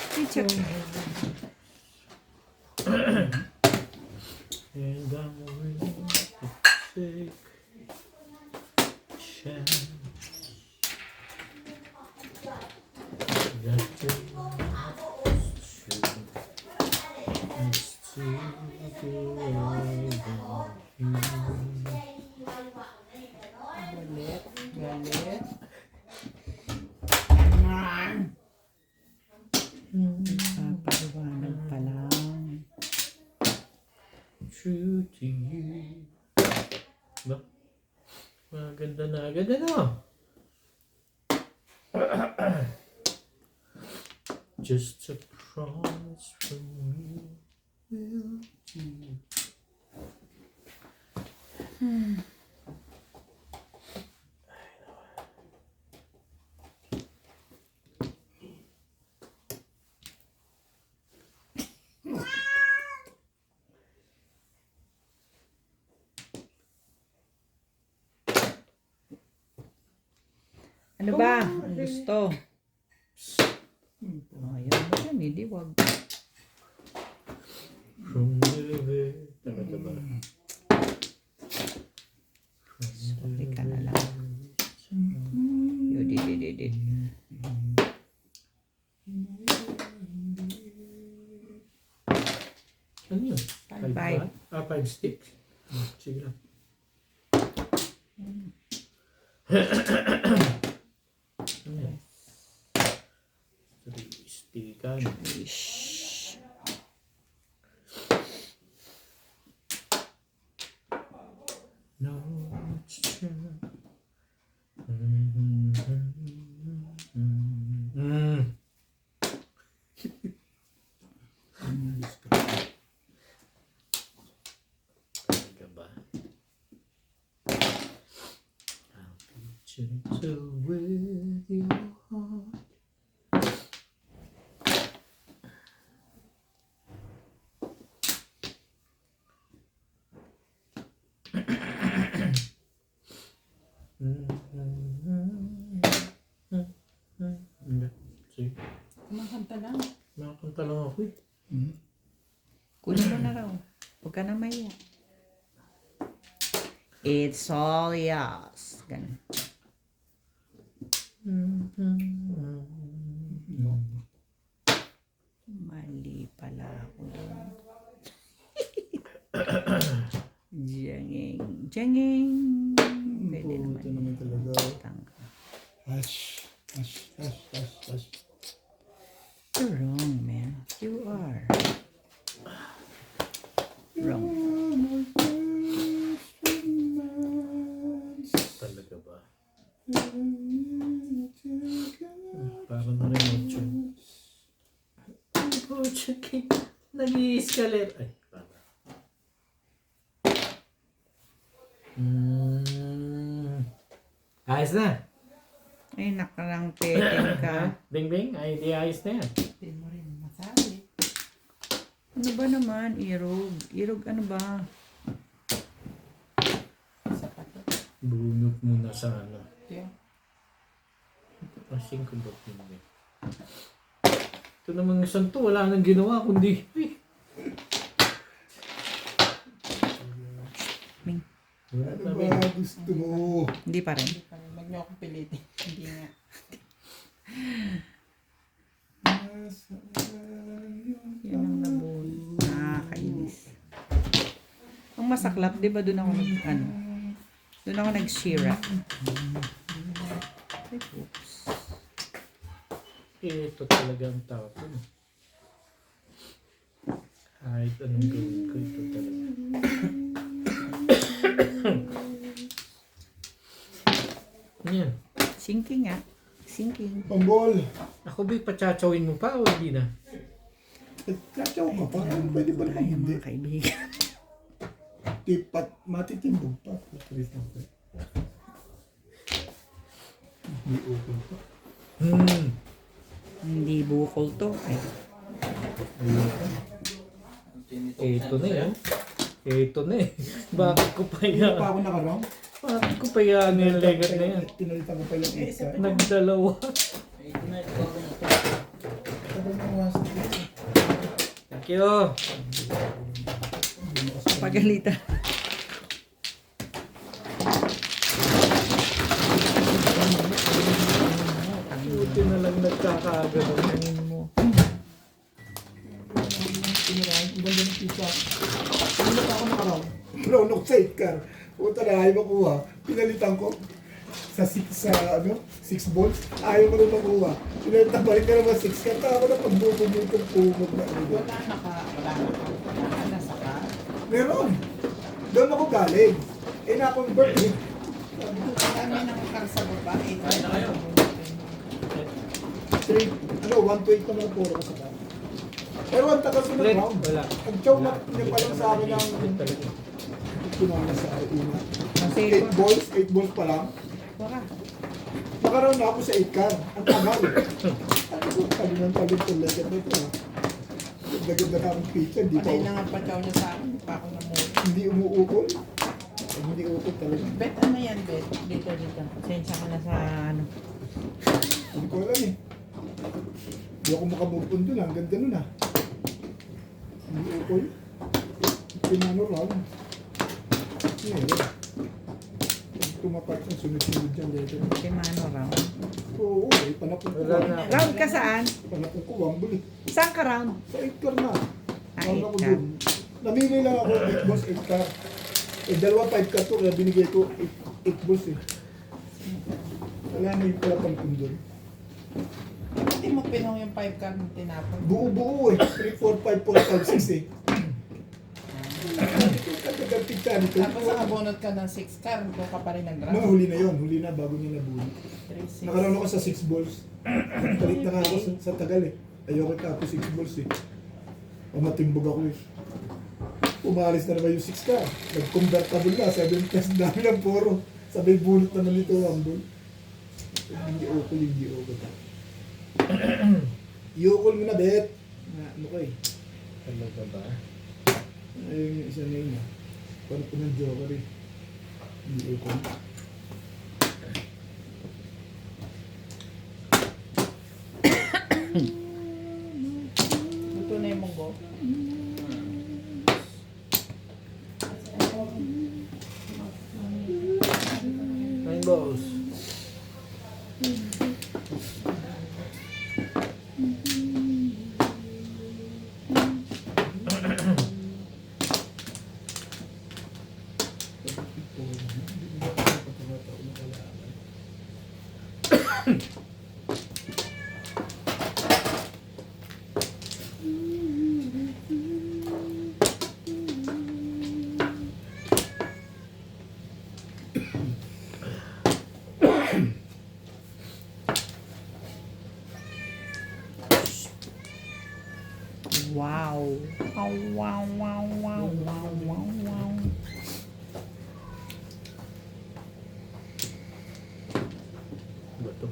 Teacher. And I'm willing to take a chance. That is to Galit. Galit. Papaliwanag pa lang. true to you. Ba? Maganda na agad ano? Just a promise from me will do. Ano ba? Ang gusto? Ayaw mo yan, hindi wag. From the talaga ba? Sorry ka na lang. Yun. Ano yun? Five. Ba? Ah, 5 sticks? Sige lang. Ano yan? 3 stickan. Ish. No, it's true. Talaga ba? I'll be gentle with your heart. Hindi. Sige. Kumakanta lang. Makakanta lang ako eh. Kunin mo na raw. Huwag ka na maya. It's all yours. Ganun. Mali pala ako doon. Jengeng. Jengeng. Pwede naman. Ito naman talaga. Tangka. Hush. Hush. Hush. Hush. Hush. You're wrong, man. You are. Wrong. Talaga ba? Parang na remote yun. Remote yun. Nag-i-escalate. Ay, para. Ayos na. Ay, nakarang peteng ka. Bing Bing, ay di ayos na yan. Hindi mo rin masabi. Ano ba naman? Irog. Irog ano ba? Isa pa to. Bunot muna sa ano. Yeah. 5 ba pinili? Ito namang isang to, wala nang ginawa kundi. Ano ba gusto mo? Hindi pa rin. Hindi pa rin. Huwag niyo akong pilitin. Hindi nga. Yan ang nabul. Nakakainis. Ang masaklap, di ba doon ako doon ako nag-shira. Ay, oops. Ito talaga ang tapon. Kahit anong gawin ko, ito talaga. Yan. Sinking nga. Sinking. Pambol. Ako ba patsachawin mo pa o hindi na? Katsaw ka pa. Ano pwede ba naman Ay, hindi? mga kaibigan. Tipat, matitimbog pa. Patris lang pa. Hindi open pa. Hindi bukol to. Ay, Ito na yun. Ito na eh. Bakit ko pa Hindi yan? pa ako nakarang. Bakit ko pa yan yung legat na yan? Pinalitan ko pa yung isa. Nagdalawa. Ay, ito na, ito ako na ito. Tagal mo wasak dito. Thank you. pagalitan. Buti na lang nagkakagano'n mo. Pinarahan, ang ganda ng pizza. Hindi pa ako nakarang. Brown ako sa 8 car. Puta na, ayaw makuha. Pinalitan ko sa 6 volts. Ayaw ko nung makuha. Pinalitan balik ka naman 6 car. Taka ko na pagbubog-bog pumog na ano. Wala na sa ka. Meron. Doon ako galing. Eh na-convert eh. Sabi ko, Dami ng kar sa baba. Ay, na kayo. 128 naman ang puro ko sa car. Pero ang tagal ko na Red, round. wala. Ang chow na niya pa lang sa akin ng Talaga. pinama sa una. Kasi, 8 balls pa lang. wala. Nakaroon na ako sa 8 car. Ang tagal. Sabi ko, sabi ng tagal ko legat na ito ha. Dagad na akong pizza, hindi pa Patay na nga patyaw niya sa akin. Hindi pa ako namuha. hindi umuukol. Hindi uukol talaga. Bet, ano yan, Bet? Dito. Pasensya ka na sa ano. Hindi ko alam eh. Hindi ako makamove on dun. Ang ganda nun ha. Hindi uukol. Pinano round. Ngayon. Tumapat ang sunod-sunod dyan dito. Kimano round. Oo, eh. Panapon ko. Wala na. Round ka saan? Panapon ko. Wambul eh. Saan ka round? Sa 8 car na. Ah, Round 8 ako car. dun. Namili lang ako 8 balls, 8 car. Eh, dalawa 5 car to. Kaya binigay ko 8 balls eh. Wala na yung pala pampun dun. Hindi mo pinong yung 5 car na tinapon. Buo-buo eh. 3, 4, 5, 4, 5, 6 eh. Katagal pizza nito. Tapos nakabunot ka ng 6 car. Doon ka pa rin Mga nag-grab. huli na yon, huli na bago niya nabunot. 3, 6. Nakaroon ako sa 6 balls. Palit na nga ako sa tagal eh. Ayoko tapos 6 balls eh. Matimbog ako eh. Umalis na naman yung 6 ka. Nag-convertible na, 7 plus dami ng poro. Sabay bunot naman ito ang ball. Hindi okol, hindi okol. Iokol mo na, Bet. Ano ko eh. Talaga ba? Ayun yung isa na yun ah. Parang po ng joker eh. Hindi okol. Luto na yung munggo. Nine balls. Wow. Wow, wow, wow, wow, wow, wow, wow. Ba to?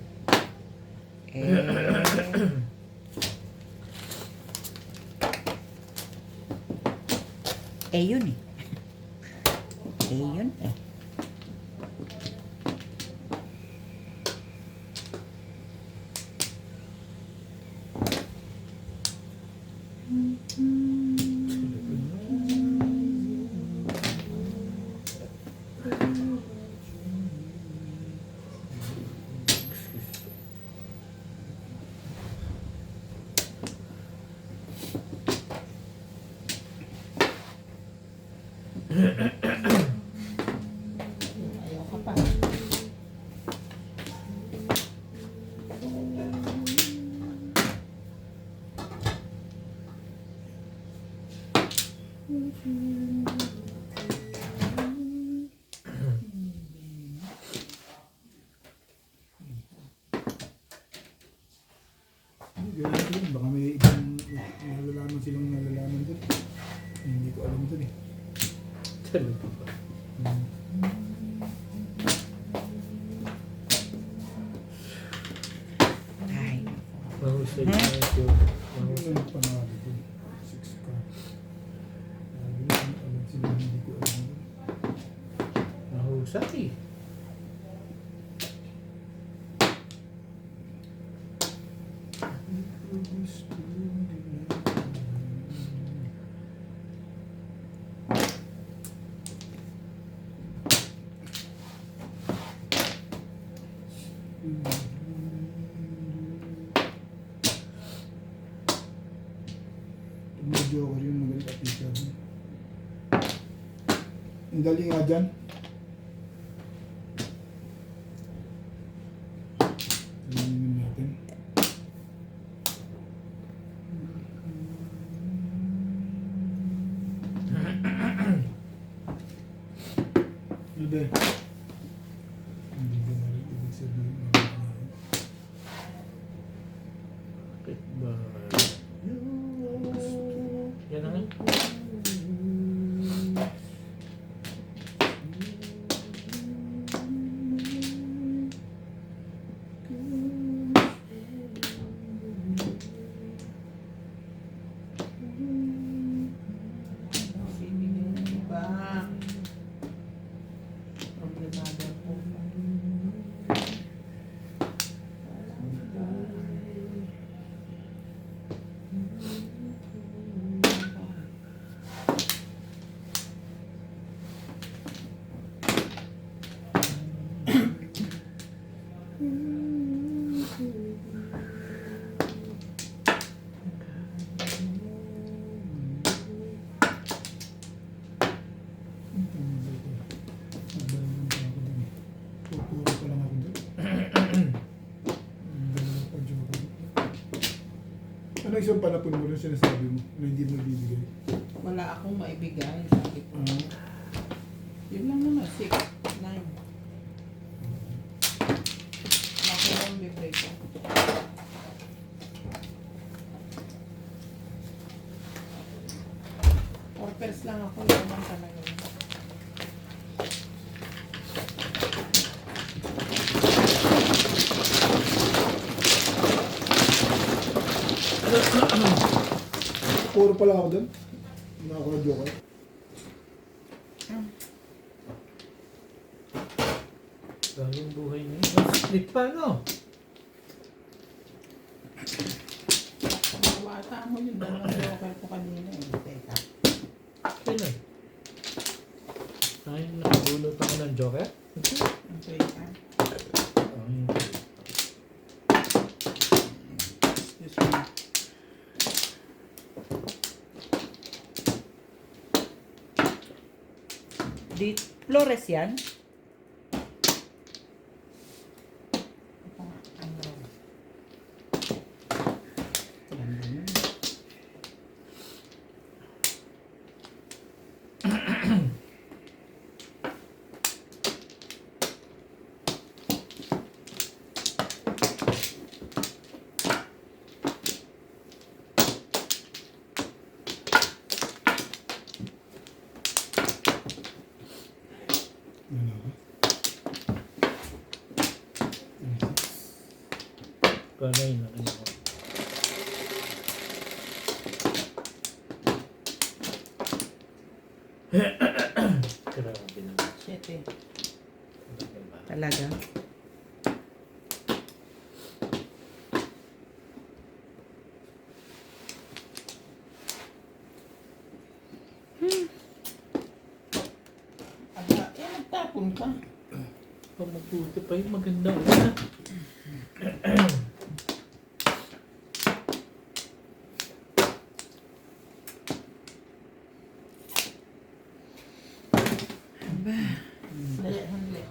Yun eh. Yun eh. Ganyan din, baka may ibang nalalaman silang nalalaman dun. Hindi ko alam dun eh. Talaga ba? Ay. Mahusay na ito. Ano yung panalo ko? 6 ka. Alam sila hindi ko alam dun. Mahusay. May joker yung magalit at teacher. Ang dali nga dyan. Tingnan natin. Hindi. Hindi ko na rin ibig sabihin. Bakit ba? Yan na nga. Bibigyan ng iba. Problemado po. Tuturo pa lang ako doon. Dalawa pa joker. Ano isang panapon mo rin sinasabi mo na hindi mo bibigay? Wala akong maibigay. Sabi ko. Yun lang naman. 6, 9. Ako lang bibigay ko. Orpers lang ako. Yun lang talaga. Puro pa lang ako doon. Hindi ako na joker. Gawing buhay niya. Ang split pa, no? Mawata mo yung dalawang joker ko kanina eh. Teka. Kailan? Ay, nakabulot ako ng joker? Ang teka. Ay, Excuse me. Di Flores yan? Ano ako? panay na ano ko. Grabe naman. 7. Talaga? Aba, nagtapon ka. Mabuti pa yung maganda una. Dali, handli.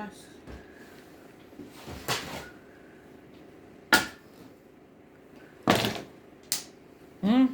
Lakas. Hmm?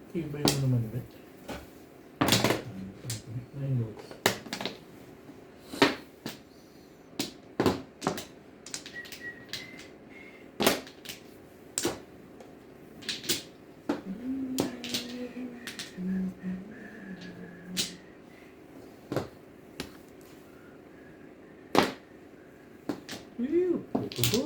Tibay mo naman ulit. Ay, no. Ew. Ito.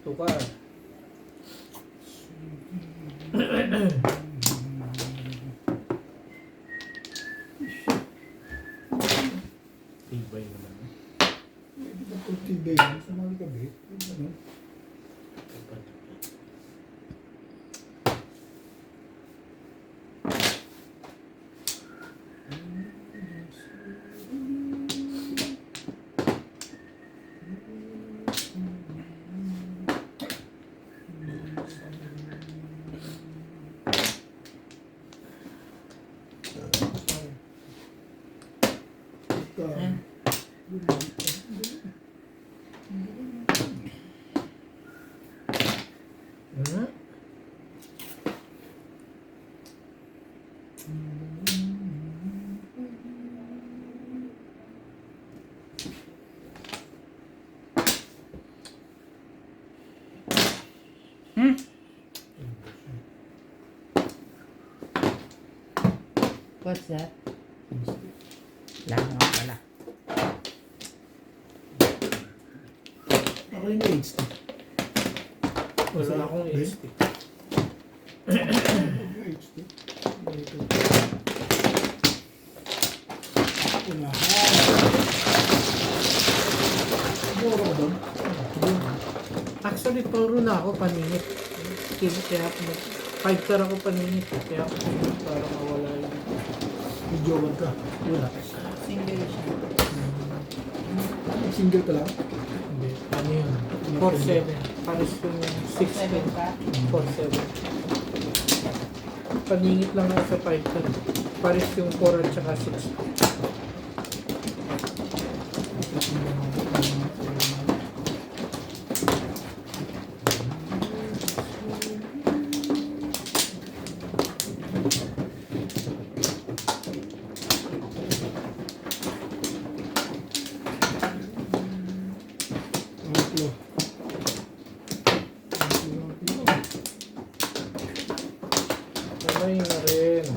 Tukar. Tibay naman. Hindi ba ito tibay yun? Sa mga gabi. Ano? Hmm? What's that? Wala naman pala. Ako yung age na. Wala akong stick. Age na. Wala. Mura ka doon? Actually, puro na ako paninit. Kaya 5-star ako paninit. Kaya ako parang mawala yun. Video ka. Wala. Single siya. Single ka lang? Hindi. Ano yun? 4-7. Paris yung 7 6-10. ka? 4-7. Paningit lang ako sa 5-star. Paris yung 4 at saka 6. Outlaw. Kamay na rin.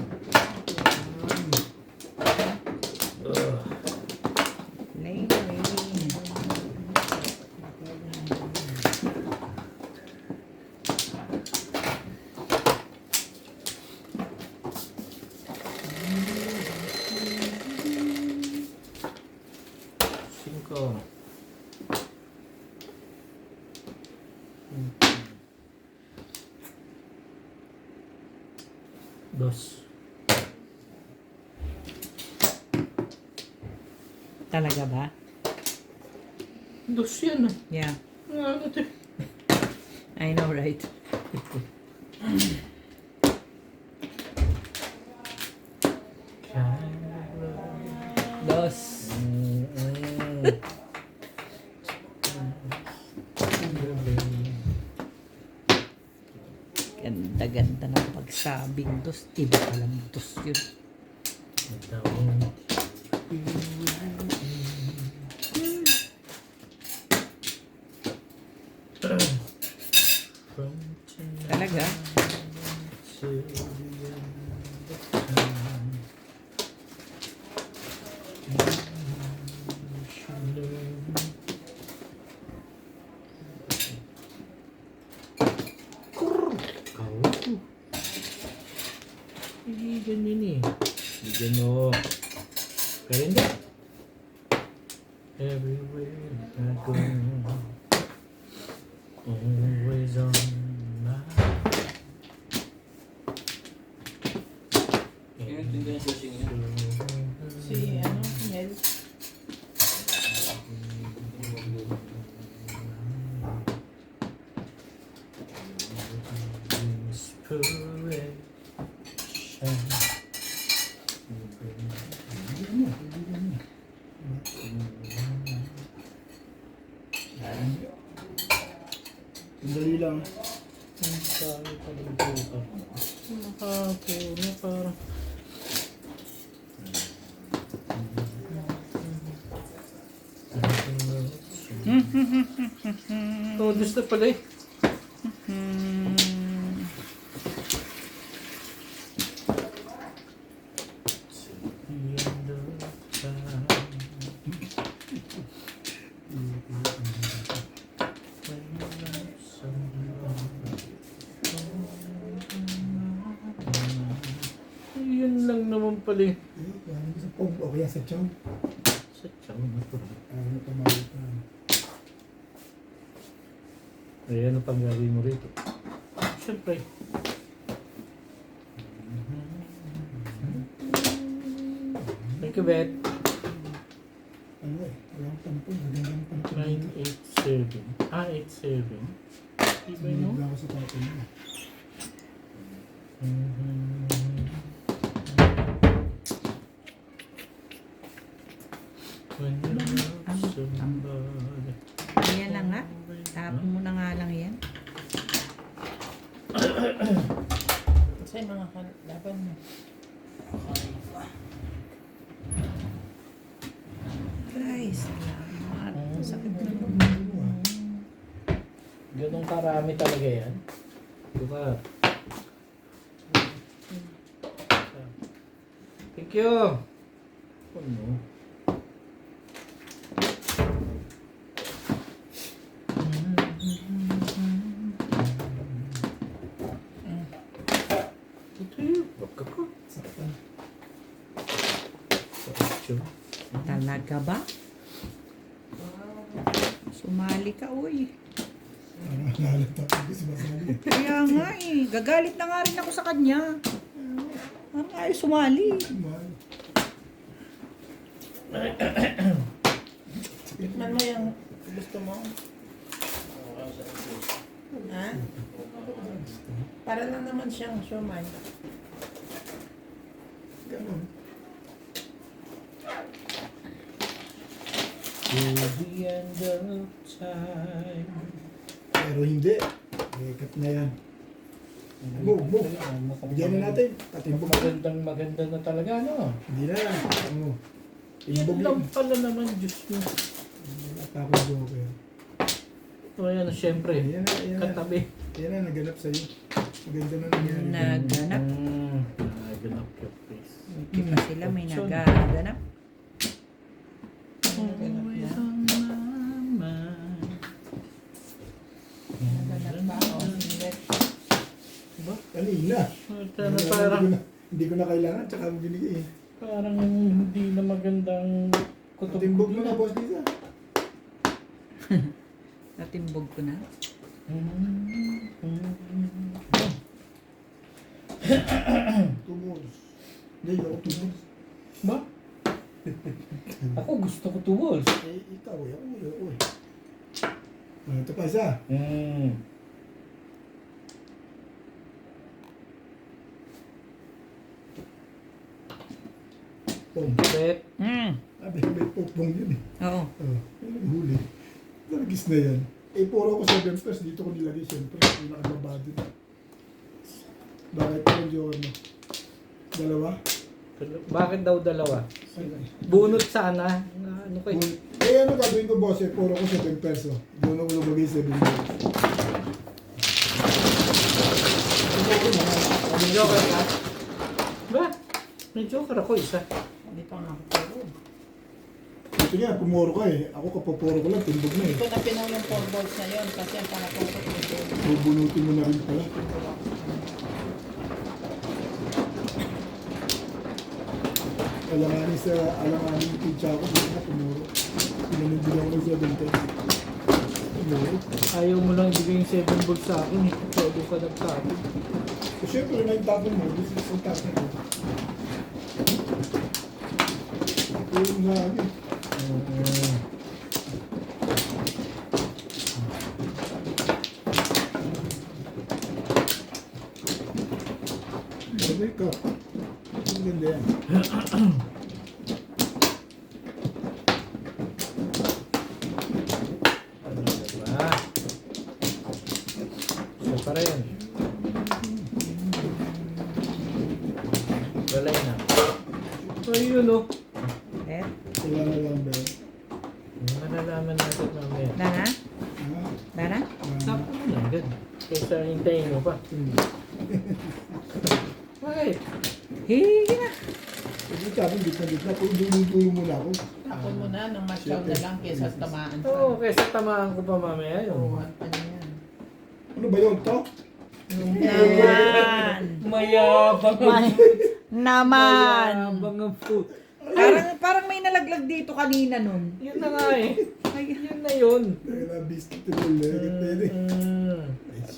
Cinco. Dos. Talaga ba? Dos yan ah. Yeah. Ano ito? I know, right? Dos. Ganda-ganda ng pagsabing dos. Iba palang dos yun. Hindi ganyan eh. Hindi gano. Pero hindi. Everywhere I go, always on my Yung tinda yung sushi niya. Si, Mel. Sandali lang. Nakapuro parang Todos na pala eh. Yun lang naman pala eh. Ano sa pog o kaya sa chow? Sa tiyang na to. Ano tumawag pa? Ay, ano pang gagawin mo rito? Siyempre. Thank you, Bet. Ano eh? Walang tampon. Magandang tampon. 987. 87. Iba Hindi no? ba ako sa tampon mo? When you love somebody. Ayan lang nga. Tapon mo na nga lang yan. Sa'yo mga laban mo. Guys, salamat. Ang sakit na naman. Ganun karami talaga yan. Diba? Thank you. Ano? Ito yun. Wag ka ko. Saktan. Talaga ba? Sumali ka, uy. Parang nalalata ko kasi masali. Kaya nga eh. Gagalit na nga rin ako sa kanya. Parang ayaw sumali. Mahal. Tikman mo yung gusto mo. Ha? Para lang naman siyang siomay. Ganon. To the end of time. Pero hindi. Ikat na yan. Move, move. Bigyan na natin. Patimbog na. Maganda na talaga, no? Hindi na. Oo. Yan Timbog lang na. pala naman, Diyos mo. Tapos joker. O yan, syempre. Yan na, yan na. Katabi. Yan na, naganap sa'yo. Maganda na nangyari. Naganap. Naganap your face. Hindi pa sila may nagaganap. Always on my mind. Naganap ba? O, Diba? Kanina. Sana parang, Hindi ko na kailangan, tsaka mo binigay eh. parang hindi na magandang kutob. Timbog mo na, boss Lisa. natimbog ko na. Tumos. Hindi, ako tumos. Ba? Ako gusto ko tuwals. Eh, ikaw eh, ako eh. Ito pa isa. Pong. Bet. Sabi, may pupong yun eh. Oo. Huli. Nalagis na yan. Eh, puro ako 7 pairs. Dito ko nilagay siyempre. Yung nakababa din. Bakit yung joker mo? Dalawa? Bakit daw dalawa? Bunot sana. Ano kayo? Eh, ano gagawin ko, boss? Eh, puro ko 7 pairs. Oh. Doon ako lumagay 7 pairs. May joker ka? Ba? May joker ako isa. Hindi pa nga ako puro. Ito nga, pumuro ka eh. Ako kapapuro ko lang, timbog na eh. Ito na pinuha yung 4 balls na yun kasi ang panapukot nito. Bubunutin mo na rin pala. alanganin yung pizza ko. Hindi na tumuro. Pinanundig ako ng 710. Tumuro. Ayaw mo lang ibigay yung 7 volts sa akin eh. Todo ka nagtabi. So, syempre na yung tapon mo. This is yung tapon mo. Ito yung sa akin. Sabi ka. Ang ganda yan. Ano ba? Isa pa rin. Walay na. Ayun o. Eh, Wala na lang ba? Malalaman natin mamaya. Dana? Ha? Dana? Tapo mo lang agad. Kaysa hintayin mo pa. Bakit? Hige na. Hindi sabi, gitna-gitna. Kung dulong muna ako. Tapon mo na ng matyaw na lang kesa tamaan pa. Oo, kaysa tamaan ko pa mamaya yun. Tuhan pa niya yan. Ano ba yun to? Naman. Mayabang ang Naman. mayabang ang food. Parang may nalaglag dito kanina nun. Yun na nga eh. Yun na yun. Kaya biscuit ito ulit.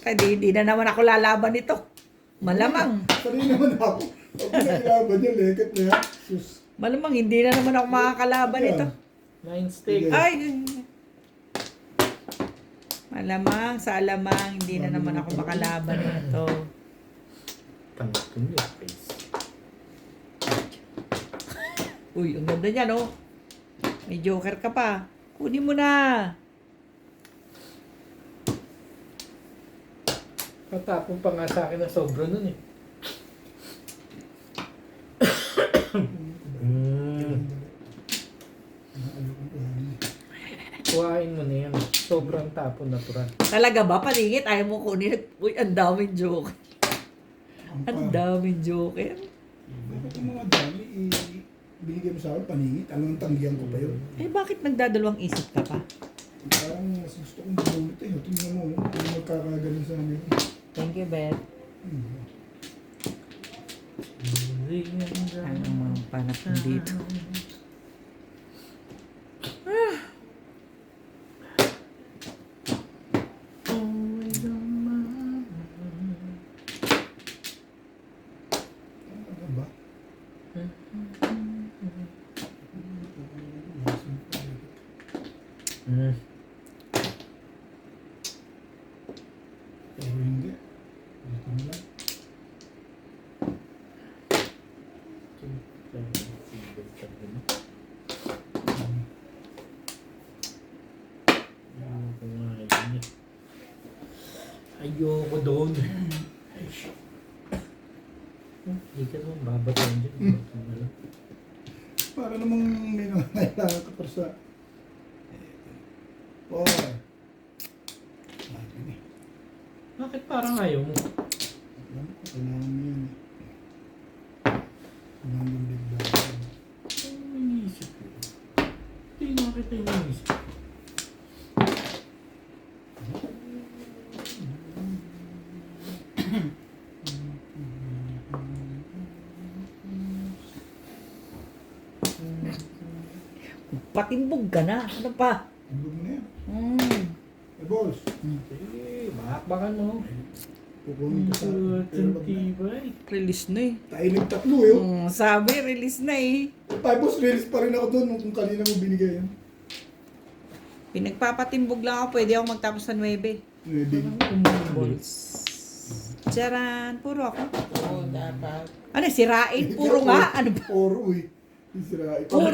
Pwede, hindi na naman ako lalaban ito. Malamang. Sanay naman ako. Pag pinailaban yung leket na yan. Sus. Malamang, hindi na naman ako makakalaban ito. Nine steak. Ay! Malamang, sa alamang, hindi na naman ako makalaban ito. Tangkong yung face. Uy, ang ganda niya, no? May joker ka pa. Kunin mo na. Patapon pa nga sa akin na sobra nun eh. Kuhain mo na yan. Sobrang tapon natural. Talaga ba? Paningit? Ayaw mo kunin. Uy, ang daming joker. Ang daming joker. Bakit yung mga dami, binigay mo sa akin, paningit. Anong tanggihan ko pa yun? Eh, bakit nagdadalawang isip ka pa? Parang mas gusto kong bulit eh. Tingnan mo, kung magkakagaling sa amin. Thank you, Beth. Anong mga panap dito? Ano ba? Pero hindi. Dito mo lang. Ayoko doon. Hindi ka naman babatayin dyan. Para namang may nangangailangan ka pa sa... Oh. Bakit parang ayaw mo? Alam ko, kailangan mo yun eh. Kailangan yung biglaan. Ano iniisip ko? Hindi nga kita iniisip. Patimbog ka na. Ano pa? Tandog mo na yan. Eh, boss. Sige, bakbakan mo. Pupunin ka sa... Pero wag na. Tibay. Release na eh. Tayo nagtatlo yun. Sabi, release na eh. Ay, boss, release pa rin ako doon kung kanina mo binigay yan. Pinagpapatimbog lang ako. Pwede ako magtapos sa 9. Ready. Balls. Charan. Puro ako. Oo, dapat. Ano, sirain. Puro nga. Ano ba? Oro, uy. Isira. Puro.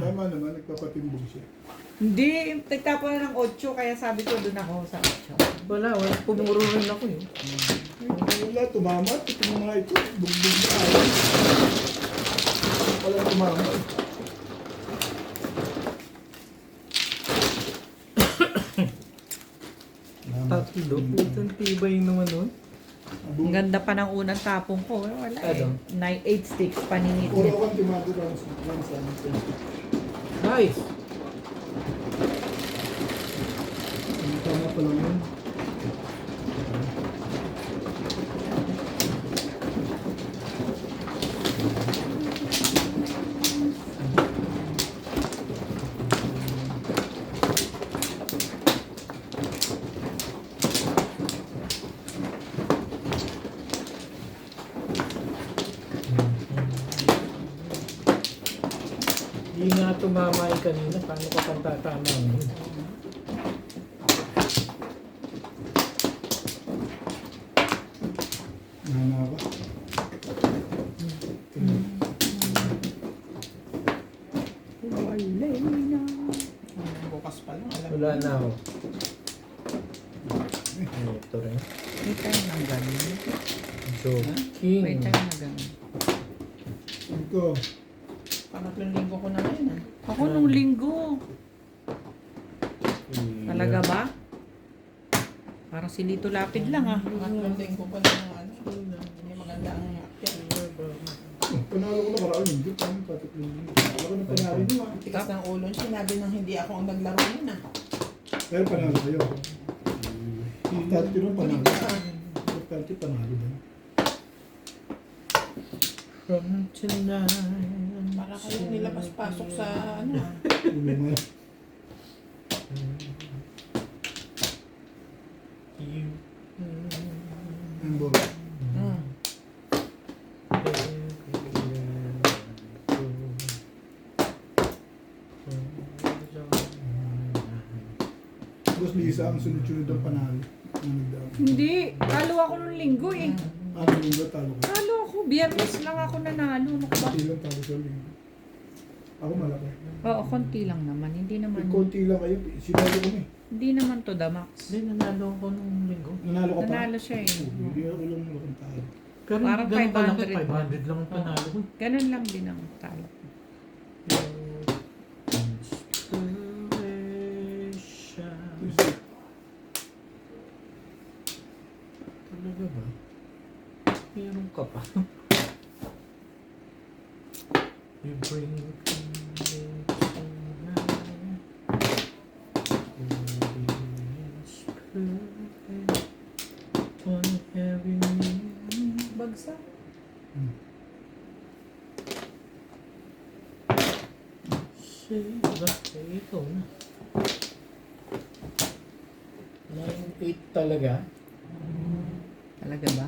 Tama naman, nagpapatimbog siya. Hindi. Nagtapo na ng 8. Kaya sabi ko doon ako sa 8. Wala, pumuro rin ako eh. Wala, tumamat. Ito mga ito. Bugbog na ayaw. Wala tumamat. Tatlo, putang tibay naman nun. Ang ganda pa ng unang tapong ko. Wala eh. Ano? 9-8 sticks. Paningit. Oro kang timado lang sa amin. Nice! Tama pa lang yun. Hindi nga tumama yung kanina. Paano ka pang tatama ngayon? Nana ba? Bukas pa lang. Alam Wala na ako. Ito rin. May time lang ganun. Joking. May time na ganun. Ito. Pangatlong linggo ko na ngayon ah. Ako nung linggo. Talaga ba? Parang si Lito Lapid lang ah. Pangatlong linggo ko na ano. Hindi maganda ang akyan. Panalo ko na karaan. Hindi pa. Ako na panalo niyo ah. Tikas ng ulo. Sinabi nang hindi ako ang naglaro yun ah. Pero panalo kayo. Tati rin panalo. Tati panalo ba? From tonight. Para kayo nilabas-pasok sa ano ah. Lumay. You. Ang bola. Tapos may isa ang sunod-sunod ang panalo. Na nagdaan. Hindi. Talo ako nung linggo eh. Ano yung ba talo ka? Talo ako. Biyernes lang ako nanalo. Ano ka ba? Konti lang talo sa linggo. Ako malaki. Oo, konti lang naman. Hindi May naman. konti lang kayo. Sinalo ko na eh. Hindi naman to the max. Hindi, nanalo ko nung linggo. Nanalo ka pa? Nanalo siya eh. Hindi ako lang malaking talo. Pero Parang ganun kalaki, 500. 500 lang ang panalo ko. Ganun lang din ang talo. Inspiration. Talaga ba? Meron ka pa. You bring me to on every minute. Bagsak. Say, bakit ikaw na? 9-8 talaga? Talaga ba?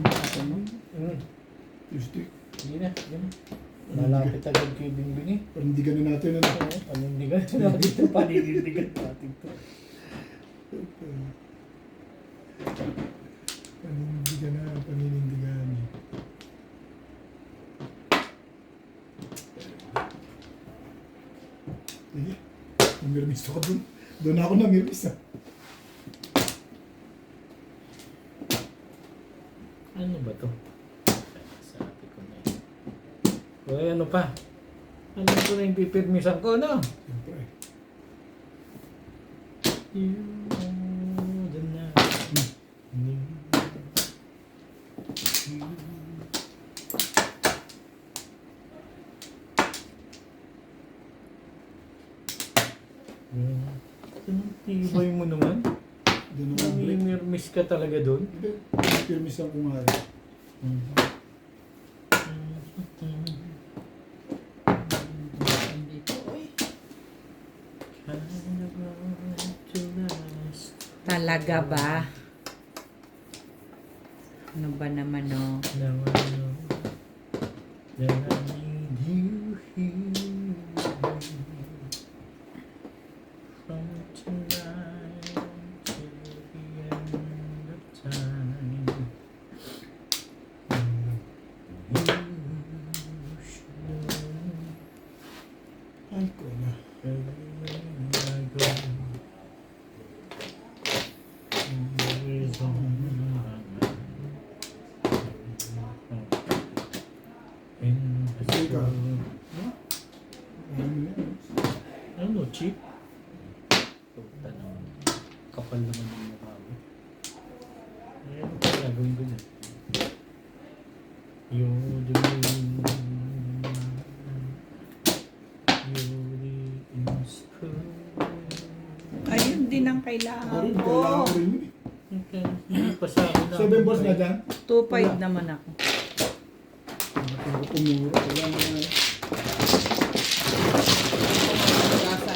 Ako mo? Tuesday. Hindi na, hindi na. Malapit agad kay Bingbing eh. Panindigan na natin ano. Panindigan natin ito, panindigan natin ito. Panindigan na, paninindigan. Sige, namirmis ako dun. Doon ako namirmis ah. Ano ba to? Sabi ko na yun. Uy, ano pa? Alam ko na yung pipirmisan ko, no? Siyempre. You know the night. Anong tibay mo naman? Doon ako break. Namimirmis ka talaga doon? Hindi, namirmis ako nga. Hindi ko eh. Talaga ba? Ano ba naman oh? Now I know that I need you here from tonight till the end of time. You should know Ay ko na. everywhere I go. There is only Ikaw. Ano yan? ano, cheap? Puta naman. Kapal naman yung mukha mo. Ano pa gagawin ko dyan? You're the moon. You're the inspiration. Ayun din ang Ako kailangan rin, ko. kailangan ko rin yun eh. Okay. Hindi pa sa akin. 7 balls na dyan. 2.5 naman ako. Ako pumuro. Kailangan na. Lasa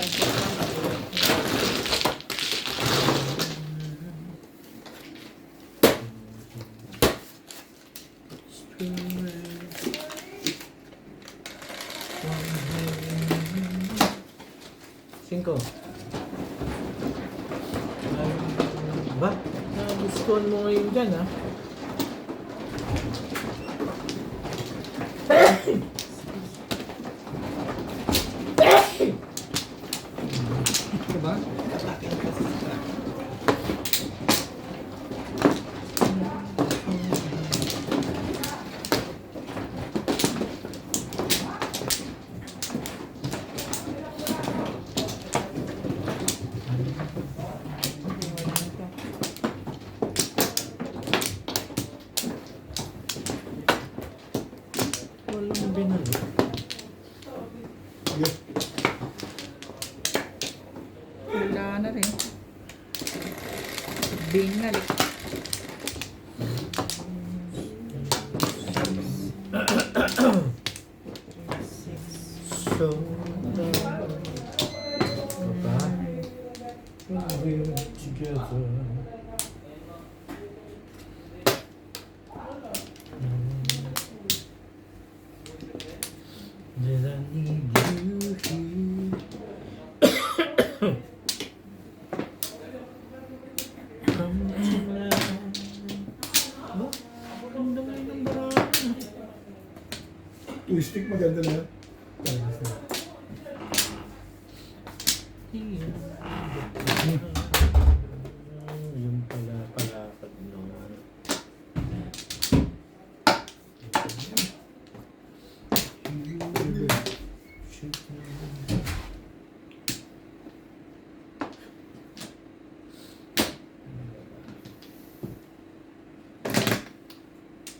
tingin ko. Ba? Nagustuhan mo ngayon dyan, ha? Diba? Walang binalo. Sige. Wala na rin. Binalik. So, Papa, we're together. Did I need you here? Come tonight. Ba? Maganda nga yung baraan. Twistic maganda na yan. Yung pala palakad no.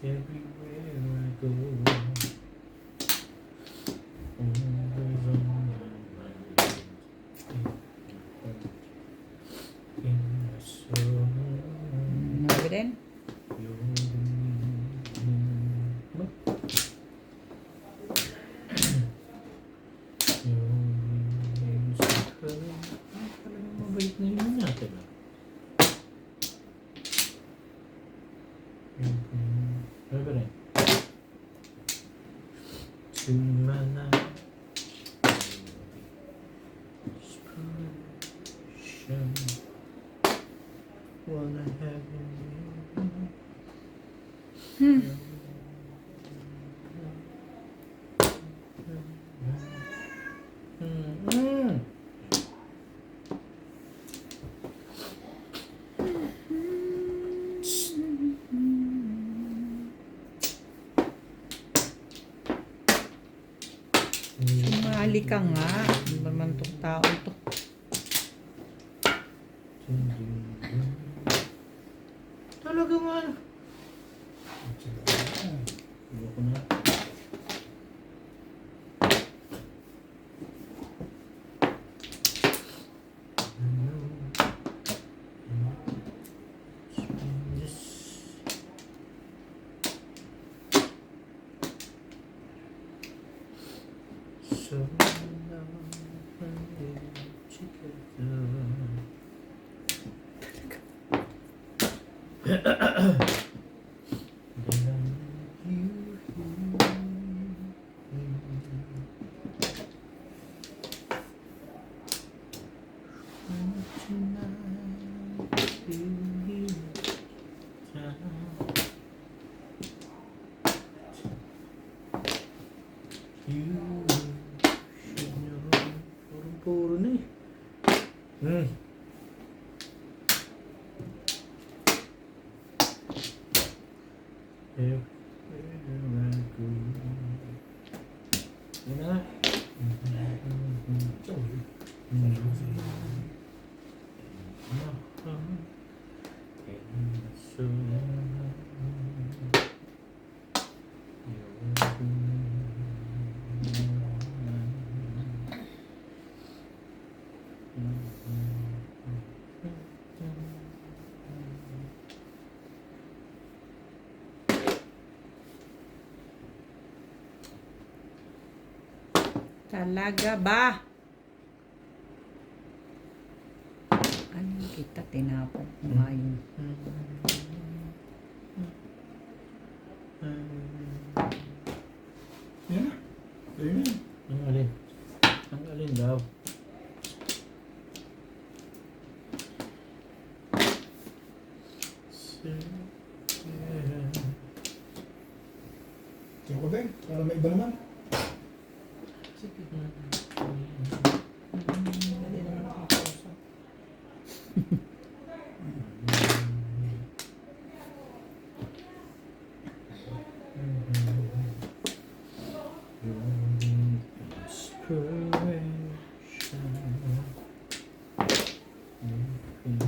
Everywhere I go, always on my mind. In my soul, Nabi din. you're the meaning. Ba? You're the music. Talagang mabait na yun natin, ah. Ano ba rin? Sumana inspiration wanna have you. Sumali ka nga. Ano ba naman itong tao ito? Talaga nga. Ayoko na. So now we're puro na eh. Yun na. Talaga ba? Ano kita tinapon ngayon? Yan na. Ayun na. Ang alin? Ang alin daw? Ako din, para may iba naman. Sige. Hindi naman nakakausap.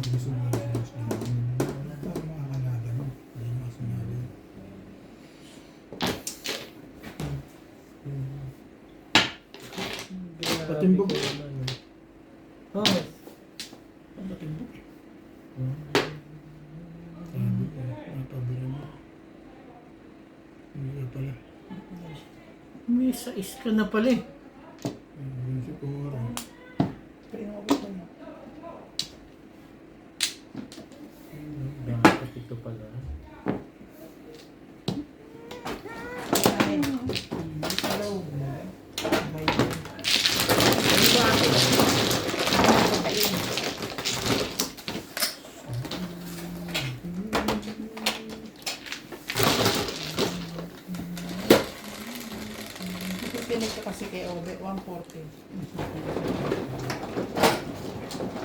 Gusto mo na gusto mo. Para makakalala mo. Hindi mo kasunali. Patimbog. Oh. Ang patimbog. Sabi ko, napabili mo. Hindi ka pala. May sais ka na pala eh. Hindi siguro. Pinuwi ko na. Bakit ito pala? Ay, hello. Bye. Pipinig ka kasi kay Obe, 140.